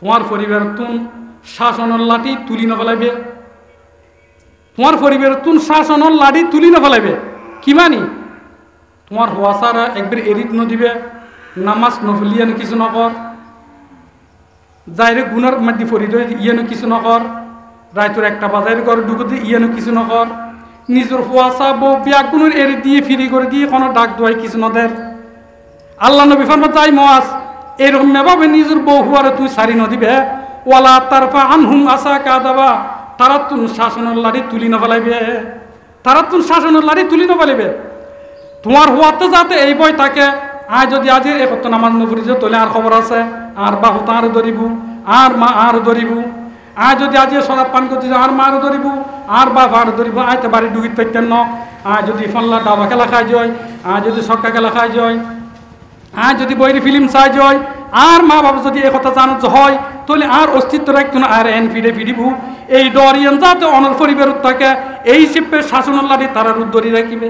তোমার পরিবার তুন শাসনের লাঠি তুলি না ফেলাইবে তোমার পরিবার তুন শাসনের লাঠি তুলি না ফেলাইবে কি মানি তোমার হওয়া সারা একবার এরিত নদিবে নামাজ নফলিয়ান কিছু নকর যাইরে গুনার মাধ্যমে ফরিদ ইয়ানো কিছু নকর রায়তর একটা বাজারে ঘর ঢুকতে ইয়ানো কিছু নকর নিজের হওয়া চা বউ বিয়াক গুণের এরি দিয়ে ফিরি করে দিয়ে কোনো ডাক দোয়াই কিছু নদের আল্লাহ নবী ফরমাত যাই মুআজ এরকম ভাবে নিজের বউ হওয়ারে তুই সারি নদিবে ওয়ালা তারফা আনহুম মাসাকাদাবা তারা তুন শাসনের লাঠি তুলি না ফেলাইবে তারা তুন শাসনের লাঠি তুলি না ফেলাইবে তোমার হওয়াতে যাতে এই বই থাকে আয় যদি আজ এ কত নামাজ নপড়ি তোলে আর খবর আছে আর বাহু তার ধরিব আর মা আর ধরিব আয় যদি আজ শরাব পান করতে আর মা আর ধরিব আর বাপ আর ধরিব আয়তে বাড়ি ডুবিত পাইতেন ন আয় যদি ফল্লা ডাবা খেলা খাই যায় আয় যদি ছক্কা খেলা খাই যায় আয় যদি বইরে ফিল্ম চাই যায় আর মা বাবা যদি এ কথা জানো হয় তাহলে আর অস্তিত্ব রাখতো না আর এন ফিরে ফিরিব এই ডরিয়ান যাতে অনর পরিবার থাকে এই শিল্পে শাসনের লাঠি তারা রুদ্ধরি রাখিবে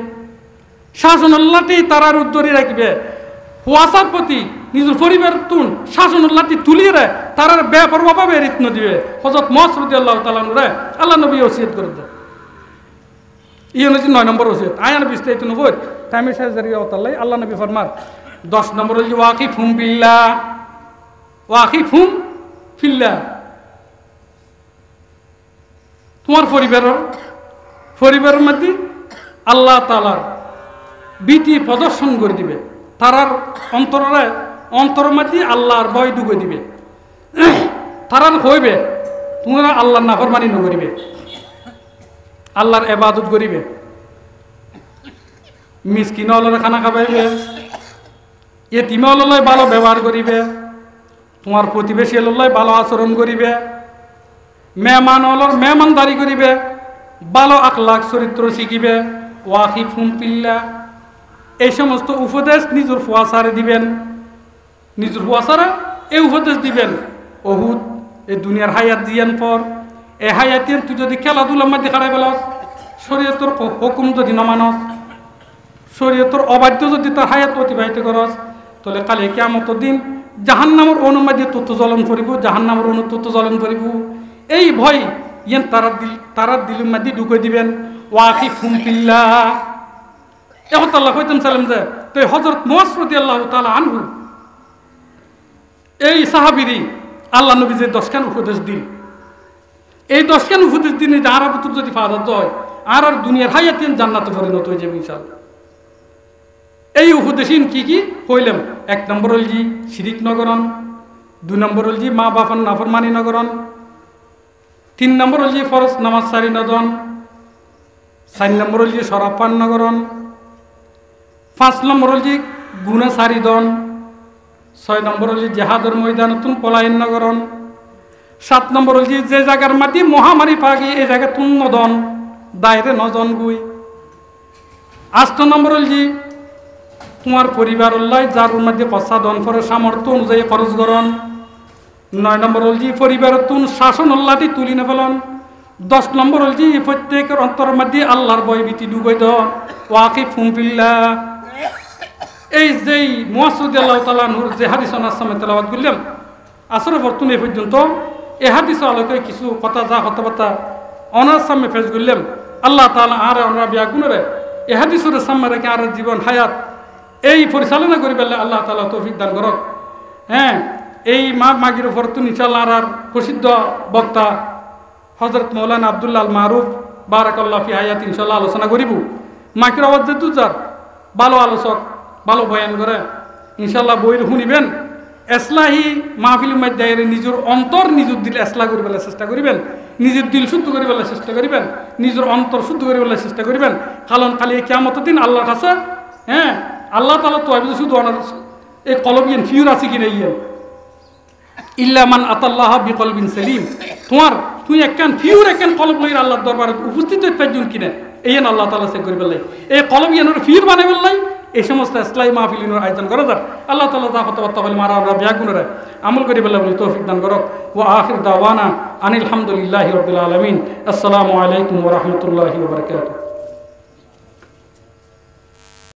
শাসনের লাঠি তারা রুদ্ধরি রাখবে ওয়াসার প্রতি নিজের পরিবার তুন শাসনের লাঠি তুলিয়ে রে তারার বেপরোয়াভাবে রিত্ন দিবে হযরত মুআজ রাদিয়াল্লাহু তাআলা রে আল্লাহ নবী ওসিয়ত করে দেন ইয়ে হচ্ছে 9 নম্বর ওসিয়ত আয়ান বিস্তারিত নবই টাইমে শেষ জারিয়া তাআলা আল্লাহ নবী ফরমান 10 নম্বর হল ওয়াকিফুম বিল্লাহ ওয়াকিফুম ফিল্লাহ তোমার পরিবারের মধ্যে আল্লাহ তাআলার বিধি প্রদর্শন করে দিবে তারার অন্তরের মধ্যে আল্লাহর ভয় ঢুকে দিবে তারার হইবে তোমরা আল্লাহর নাফরমানি নকরিবে আল্লাহর ইবাদত করিবে মিসকিন হলে খানা খাবাইবে এতিম হলে ভালো ব্যবহার করিবে তোমার প্রতিবেশী হলে ভালো আচরণ করিবে মেহমান হলে মেহমানদারি করিবে ভালো আখলাক চরিত্র শিখিবে ওয়াকিফুম ফিল্লাহ এই সমস্ত উপদেশ নিজের ফুয়াশারে দিবেন নিজের ফুয়াশারা এই উপদেশ দিবেন ওহুদ এই দুনিয়ার হায়াত দিয়েন পর এই হায়াতের তুই যদি খেলাধুলার মধ্যে খারাপ পেলাস শরীয়তের হুকুম যদি না মানস শরীয়তের অবাধ্য যদি তার হায়াত অতিবাহিত করস তাহলে কালে কিয়ামতের দিন জাহান্নামের অনুমতি তত্ত্ব জ্বলন করিব জাহান্নামের অনুতত্ত্ব জ্বলন করিব এই ভয় ইয়েন তারার দিলের মধ্যে ঢুকে দিবেন ওয়াকিফুম ফিল্লাহ এখন আল্লাহ কইতেন সালাম যে তো হযরত মুআজ রাদিয়াল্লাহু তাআলা আনহু এই সাহাবীরই আল্লাহ নবী যে 10 খান উপদেশ দিন এই 10 খান উপদেশ দিনে যে আর পুত্র যদি ফাদাত হয় আর দুনিয়ার হায়াতেন জান্নাতে পরিণত হয়ে যাবে ইনশাআল্লাহ এই উপদেশিন কি কি হইলাম 1 নম্বর হল জি শিরিক নগরণ 2 নম্বর হল জি মা বাবার নাফরমানি নগরণ 3 নম্বর হল জি ফরজ নামাজ সারি নদন 4 নম্বর হল জি শরাব পান নগরণ 5 নম্বর হল জি গুনাহ সারি দন 6 নম্বর হল জি জিহাদের ময়দানতুন পলায়ন নগরণ 7 নম্বর হল জি যে জায়গার মাটি মহামারী পাগি এই জায়গা তুন নদন দায়রে নজন গুই 8 নম্বর হল জি তোমার পরিবার লয় যার মধ্যে পশ্চা দন ফর সামর্থ্য অনুযায়ী খরচ করন 9 নম্বর হল জি পরিবার তুন শাসন আল্লাহটি তুলি না ফেলন 10 নম্বর হল জি প্রত্যেকের অন্তরের মধ্যে আল্লাহর ভয় ভীতি ঢুকাই দ ওয়াকিফুম ফিল্লাহ এই যেই মুআজ রাদিয়াল্লাহু তাআলা নূর যে হাদিস আনাসামে তেলাওয়াত করলাম আসরে বর্তমান এই পর্যন্ত এই হাদিসের আলোকে কিছু কথা যা কথাবার্তা অনার সামনে পেশ করলাম আল্লাহ তাআলা আর আমরা বিয়া গুণরে এই হাদিসের সামনে রেখে আর জীবন হায়াত এই পরিচালনা করি পেলে আল্লাহ তাআলা তৌফিক দান করক হ্যাঁ এই মাগির উপর তো ইনশাআল্লাহ আর প্রসিদ্ধ বক্তা হযরত মৌলানা আব্দুল্লাহ আল মারুফ বারাকাল্লাহ ফি হায়াত ইনশাআল্লাহ আলোচনা করিব। মাগির আওয়াজ যে তুজার ভালো আলোচক ভালো বয়ান করে ইনশাআল্লাহ বই শুনিবেন। এসলাহি মাহফিল মধ্যে নিজের অন্তর নিজের দিল এসলা করিবার চেষ্টা করিবেন, নিজের দিল শুদ্ধ করিবার চেষ্টা করিবেন, নিজের অন্তর শুদ্ধ করিবার চেষ্টা করিবেন। কারণ খালি কিয়ামতের দিন আল্লাহর কাছে আল্লাহ তাআলা তো শুধু এই কলবিয়ান ফিউর আছে কিনা ইল্লা মান আতাল্লাহ বিকলবিন সালিম। তুই একখান ফিউর একখান কলব লইর আল্লাহর দরবারে উপস্থিত হইতে পারছুন কিনা এইন আল্লাহ তাআলা চেক করিবার লাই। এই কলবিয়ানের ফিউর বানাইবার লাই এই সমস্ত ইসলামী মাহফিলিনের আয়োজন করা যাক। আল্লাহ তাআলা তা কথা বলে মারা আমরা বিয়াগুণরে আমল করিবার বলে তৌফিক দান করক। ওয়া আখির দাওয়ানা আনিল হামদুলিল্লাহি রাব্বিল আলামিন। আসসালামু আলাইকুম ওয়া রাহমাতুল্লাহি ওয়া বারাকাতুহু।